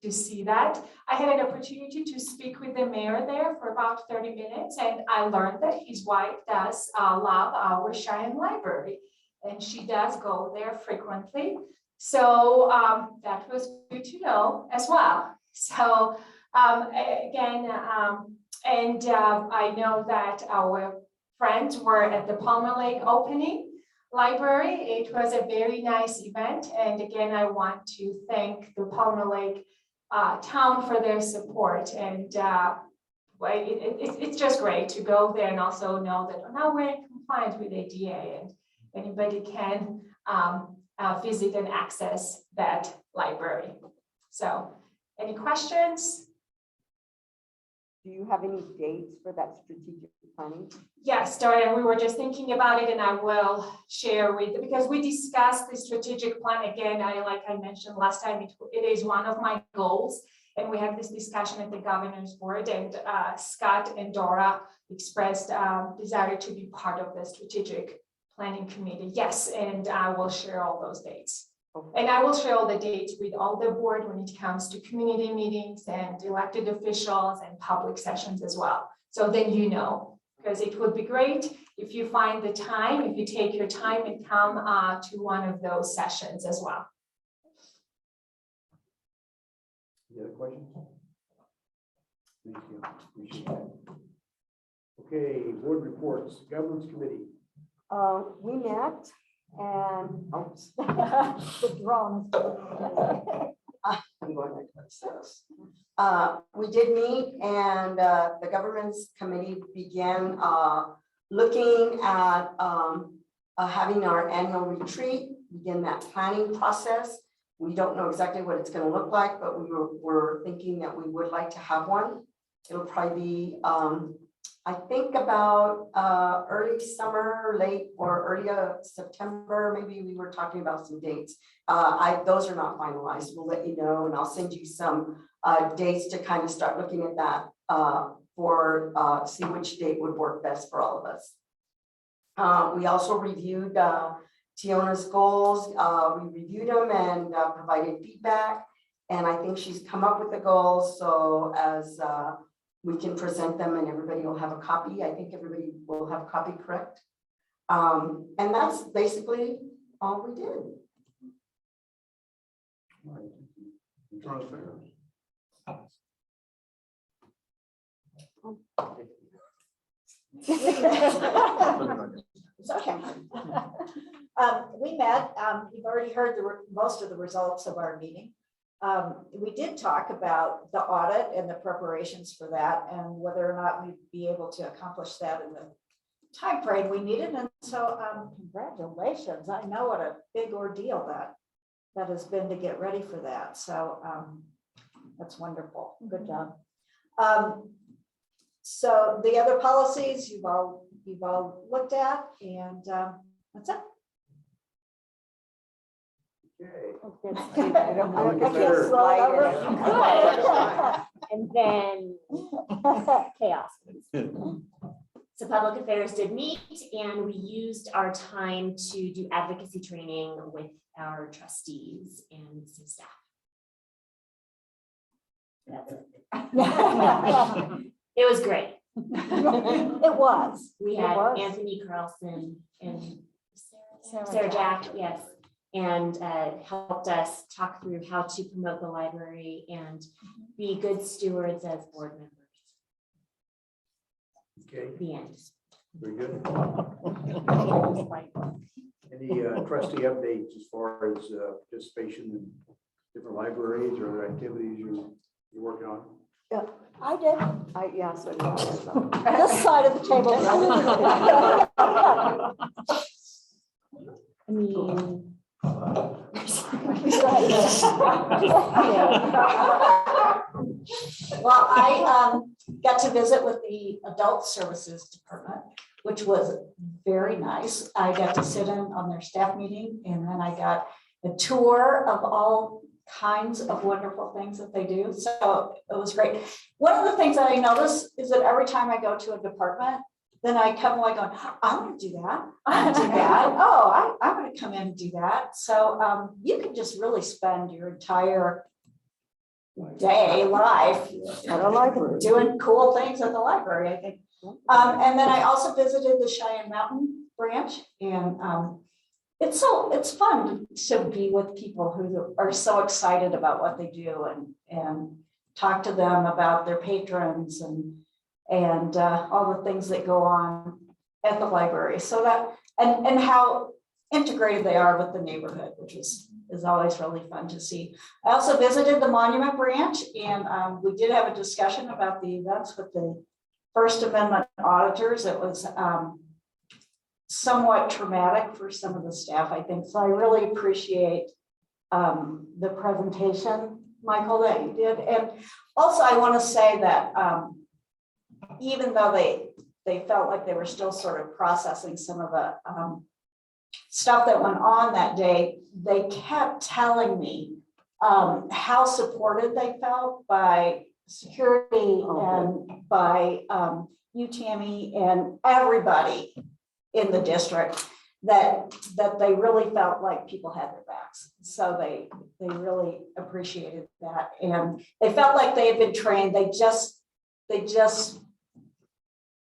to see that. I had an opportunity to speak with the mayor there for about 30 minutes, and I learned that his wife does love our Cheyenne Library, and she does go there frequently. So that was good to know as well. So again, I know that our friends were at the Palmer Lake opening library. It was a very nice event. And again, I want to thank the Palmer Lake town for their support. And it's just great to go there and also know that now we're in compliance with ADA, and anybody can visit and access that library. So any questions? Do you have any dates for that strategic planning? Yes, Dorian, we were just thinking about it, and I will share because we discussed the strategic plan again. Like I mentioned last time, it is one of my goals, and we had this discussion at the governor's board, and Scott and Dora expressed desire to be part of the strategic planning committee. Yes, and I will share all those dates. Okay. And I will share all the dates with all the board when it comes to community meetings and elected officials and public sessions as well. So then you know, because it would be great if you find the time, if you take your time and come to one of those sessions as well. Any other questions? Thank you. Appreciate that. Okay, board reports, governance committee. We met and The drone. I'm going like this. We did meet, and the governance committee began looking at having our annual retreat, begin that planning process. We don't know exactly what it's going to look like, but we're thinking that we would like to have one. It'll probably be, I think about early summer, late or early September. Maybe we were talking about some dates. Those are not finalized. We'll let you know, and I'll send you some dates to kind of start looking at that see which date would work best for all of us. We also reviewed Tiona's goals. We reviewed them and provided feedback, and I think she's come up with the goals. So as we can present them and everybody will have a copy. I think everybody will have a copy, correct? And that's basically all we did. All right. Internal affairs. It's okay. We met, you've already heard most of the results of our meeting. We did talk about the audit and the preparations for that, and whether or not we'd be able to accomplish that in the time frame we needed. And so congratulations. I know what a big ordeal that has been to get ready for that. So that's wonderful. Good job. So the other policies you've all looked at, and that's it. Okay. I can't slow it over. And then chaos. So public affairs did meet, and we used our time to do advocacy training with our trustees and some staff. That's it. It was great. It was. We had Anthony Carlson and Sarah Jack, yes, and helped us talk through how to promote the library and be good stewards as board members. Okay, The end. very good. Any trustee updates as far as participation in different libraries or other activities you're working on? I did. Yeah, so. This side of the table. I mean, Well, I got to visit with the Adult Services Department, which was very nice. I got to sit in on their staff meeting, and then I got a tour of all kinds of wonderful things that they do. So it was great. One of the things that I noticed is that every time I go to a department, then I come away going, I want to do that. I want to do that. Oh, I want to come in and do that. So you can just really spend your entire day life At a library. doing cool things at the library, I think. And then I also visited the Cheyenne Mountain branch, and it's fun to be with people who are so excited about what they do and talk to them about their patrons and all the things that go on at the library. So that and how integrated they are with the neighborhood, which is always really fun to see. I also visited the Monument Branch, and we did have a discussion about the events with the First Amendment auditors. It was somewhat traumatic for some of the staff, I think. So I really appreciate the presentation, Michael, that you did. And also I want to say that even though they felt like they were still sort of processing some of the stuff that went on that day, they kept telling me how supported they felt by security and by you, Tammy, and everybody in the district, that they really felt like people had their backs. So they really appreciated that. And they felt like they had been trained. They just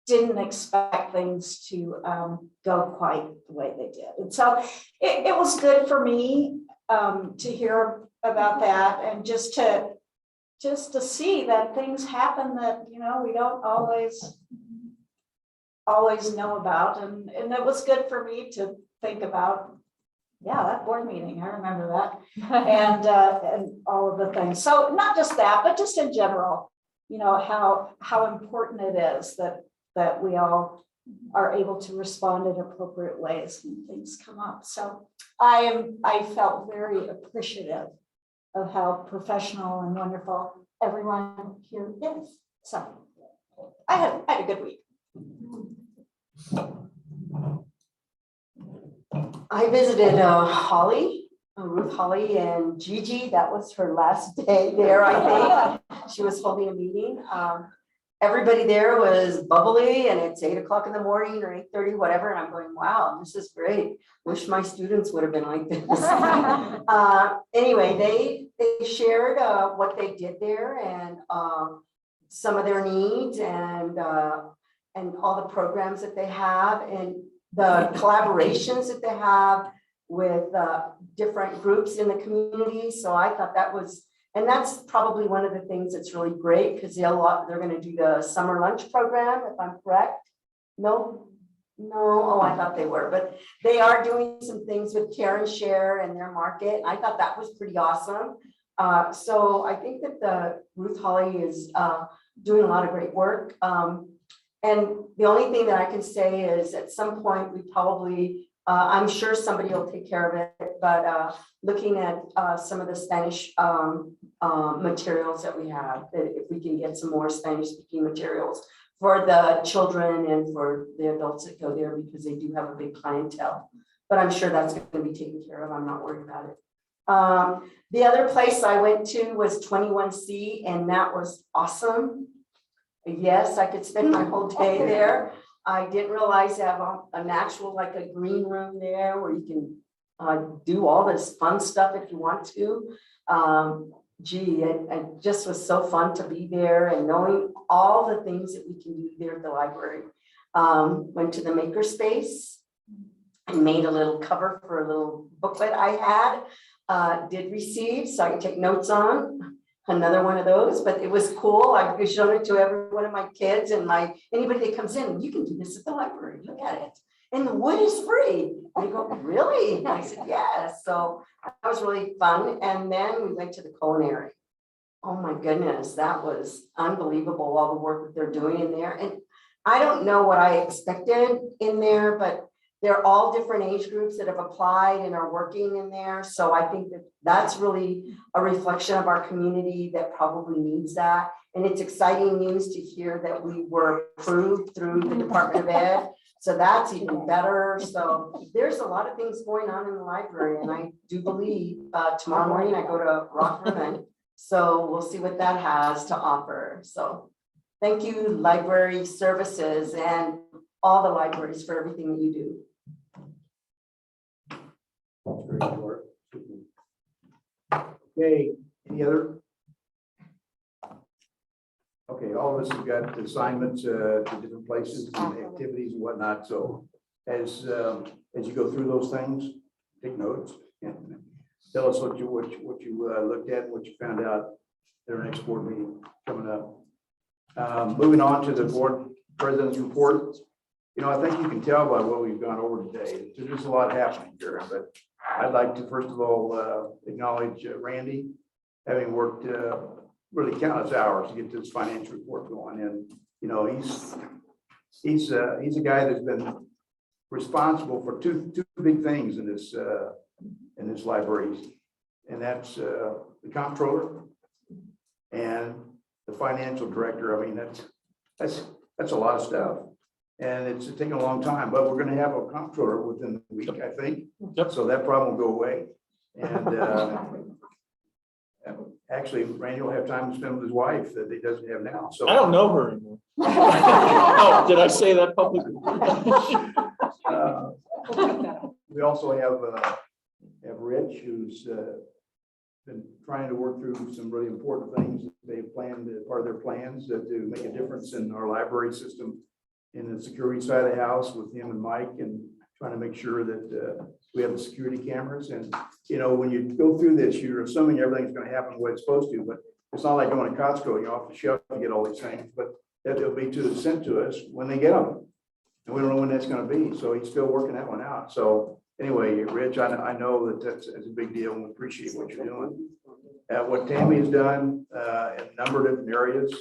didn't expect things to go quite the way they did. And so it was good for me to hear about that, and just to see that things happen that, you know, we don't always know about. And it was good for me to think about, yeah, that board meeting, I remember that. And all of the things. So not just that, but just in general, you know, how important it is that we all are able to respond in appropriate ways when things come up. So I felt very appreciative of how professional and wonderful everyone here is. So I had a good week. I visited Holly, Ruth Holly and Gigi. That was her last day there, I think. She was holding a meeting. Everybody there was bubbly, and it's 8 o'clock in the morning or 8:30, whatever. And I'm going, wow, this is great. Wish my students would have been like this. Anyway, they shared what they did there, and some of their needs, and all the programs that they have, and the collaborations that they have with different groups in the community. So I thought that was, and that's probably one of the things that's really great, because they're going to do the summer lunch program, if I'm correct. No, oh, I thought they were, but they are doing some things with Care and Share and their market. I thought that was pretty awesome. So I think that the Ruth Holly is doing a lot of great work. And the only thing that I can say is at some point we probably, I'm sure somebody will take care of it, but looking at some of the Spanish materials that we have, that if we can get some more Spanish speaking materials for the children and for the adults that go there, because they do have a big clientele. But I'm sure that's going to be taken care of. I'm not worried about it. The other place I went to was 21C, and that was awesome. Yes, I could spend my whole day there. I didn't realize they have an actual, like a green room there where you can do all this fun stuff if you want to. It just was so fun to be there, and knowing all the things that we can do there at the library. Went to the makerspace made a little cover for a little booklet I had, did receive, so I can take notes on. Another one of those, but it was cool. I've shown it to every one of my kids and anybody that comes in, you can do this at the library, look at it. And the wood is free. They go, really? And I said, yes. So that was really fun. And then we went to the culinary. Oh my goodness, that was unbelievable, all the work that they're doing in there. And I don't know what I expected in there, but they're all different age groups that have applied and are working in there. So I think that that's really a reflection of our community that probably needs that. And it's exciting news to hear that we were approved through the Department of Ed. So that's even better. So there's a lot of things going on in the library. And I do believe tomorrow morning I go to Rock Rimmon. So we'll see what that has to offer. So thank you, Library Services and all the libraries for everything that you do. That's great work. Okay, any other? Okay, all of us have got assignments to different places and activities and whatnot. So as you go through those things, take notes and tell us what you looked at, what you found out at our next board meeting coming up. Moving on to the board president's report. You know, I think you can tell by what we've gone over today. There's a lot happening here, but I'd like to first of all acknowledge Randy, having worked really countless hours to get this financial report going. And you know, he's a guy that's been responsible for two big things in this library, and that's the comptroller and the financial director. I mean, that's a lot of stuff. And it's taken a long time, but we're going to have a comptroller within the week, I think. Yep. So that problem will go away. And actually, Randy will have time to spend with his wife that he doesn't have now. So I don't know her anymore. Oh, did I say that publicly? We also have Rich, who's been trying to work through some really important things. They've planned, part of their plans to make a difference in our library system in the security side of the house with him and Mike, and trying to make sure that we have the security cameras. And, you know, when you go through this, you're assuming everything's going to happen the way it's supposed to, but it's not like going to Costco, you're off the shelf to get all these things, but that they'll be sent to us when they get them. And we don't know when that's going to be. So he's still working that one out. So anyway, Rich, I know that's a big deal, and we appreciate what you're doing. What Tammy has done in a number of different areas,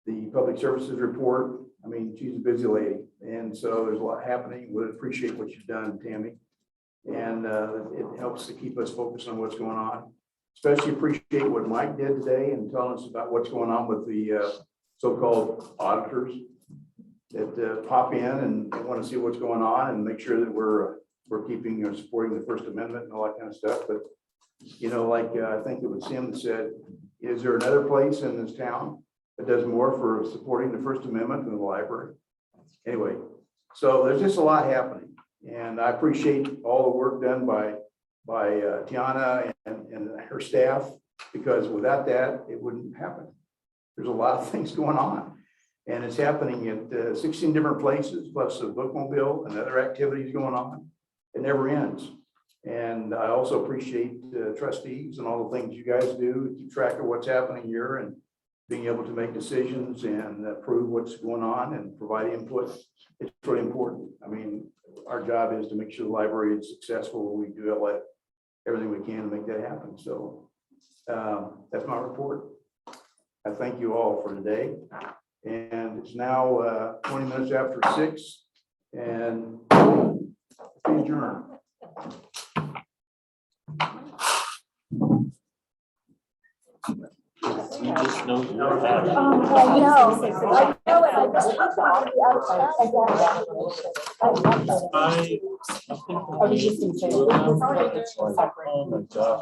the public services report, I mean, she's a busy lady. And so there's a lot happening. We appreciate what you've done, Tammy. And it helps to keep us focused on what's going on. Especially appreciate what Mike did today and telling us about what's going on with the so-called auditors that pop in and want to see what's going on and make sure that we're keeping or supporting the First Amendment and all that kind of stuff. But, you know, like I think it was Tim that said, is there another place in this town that does more for supporting the First Amendment than the library? Anyway, so there's just a lot happening. And I appreciate all the work done by Tiana and her staff, because without that, it wouldn't happen. There's a lot of things going on. And it's happening at 16 different places, plus the bookmobile and other activities going on. It never ends. And I also appreciate trustees and all the things you guys do to keep track of what's happening here and being able to make decisions and approve what's going on and provide input. It's really important. I mean, our job is to make sure the library is successful. We do everything we can to make that happen. So that's my report. I thank you all for today. And it's now 20 minutes after 6, and we adjourn. You just know you're I happy. know it. I just want to be outside. I think. I was just gonna say, Oh my God.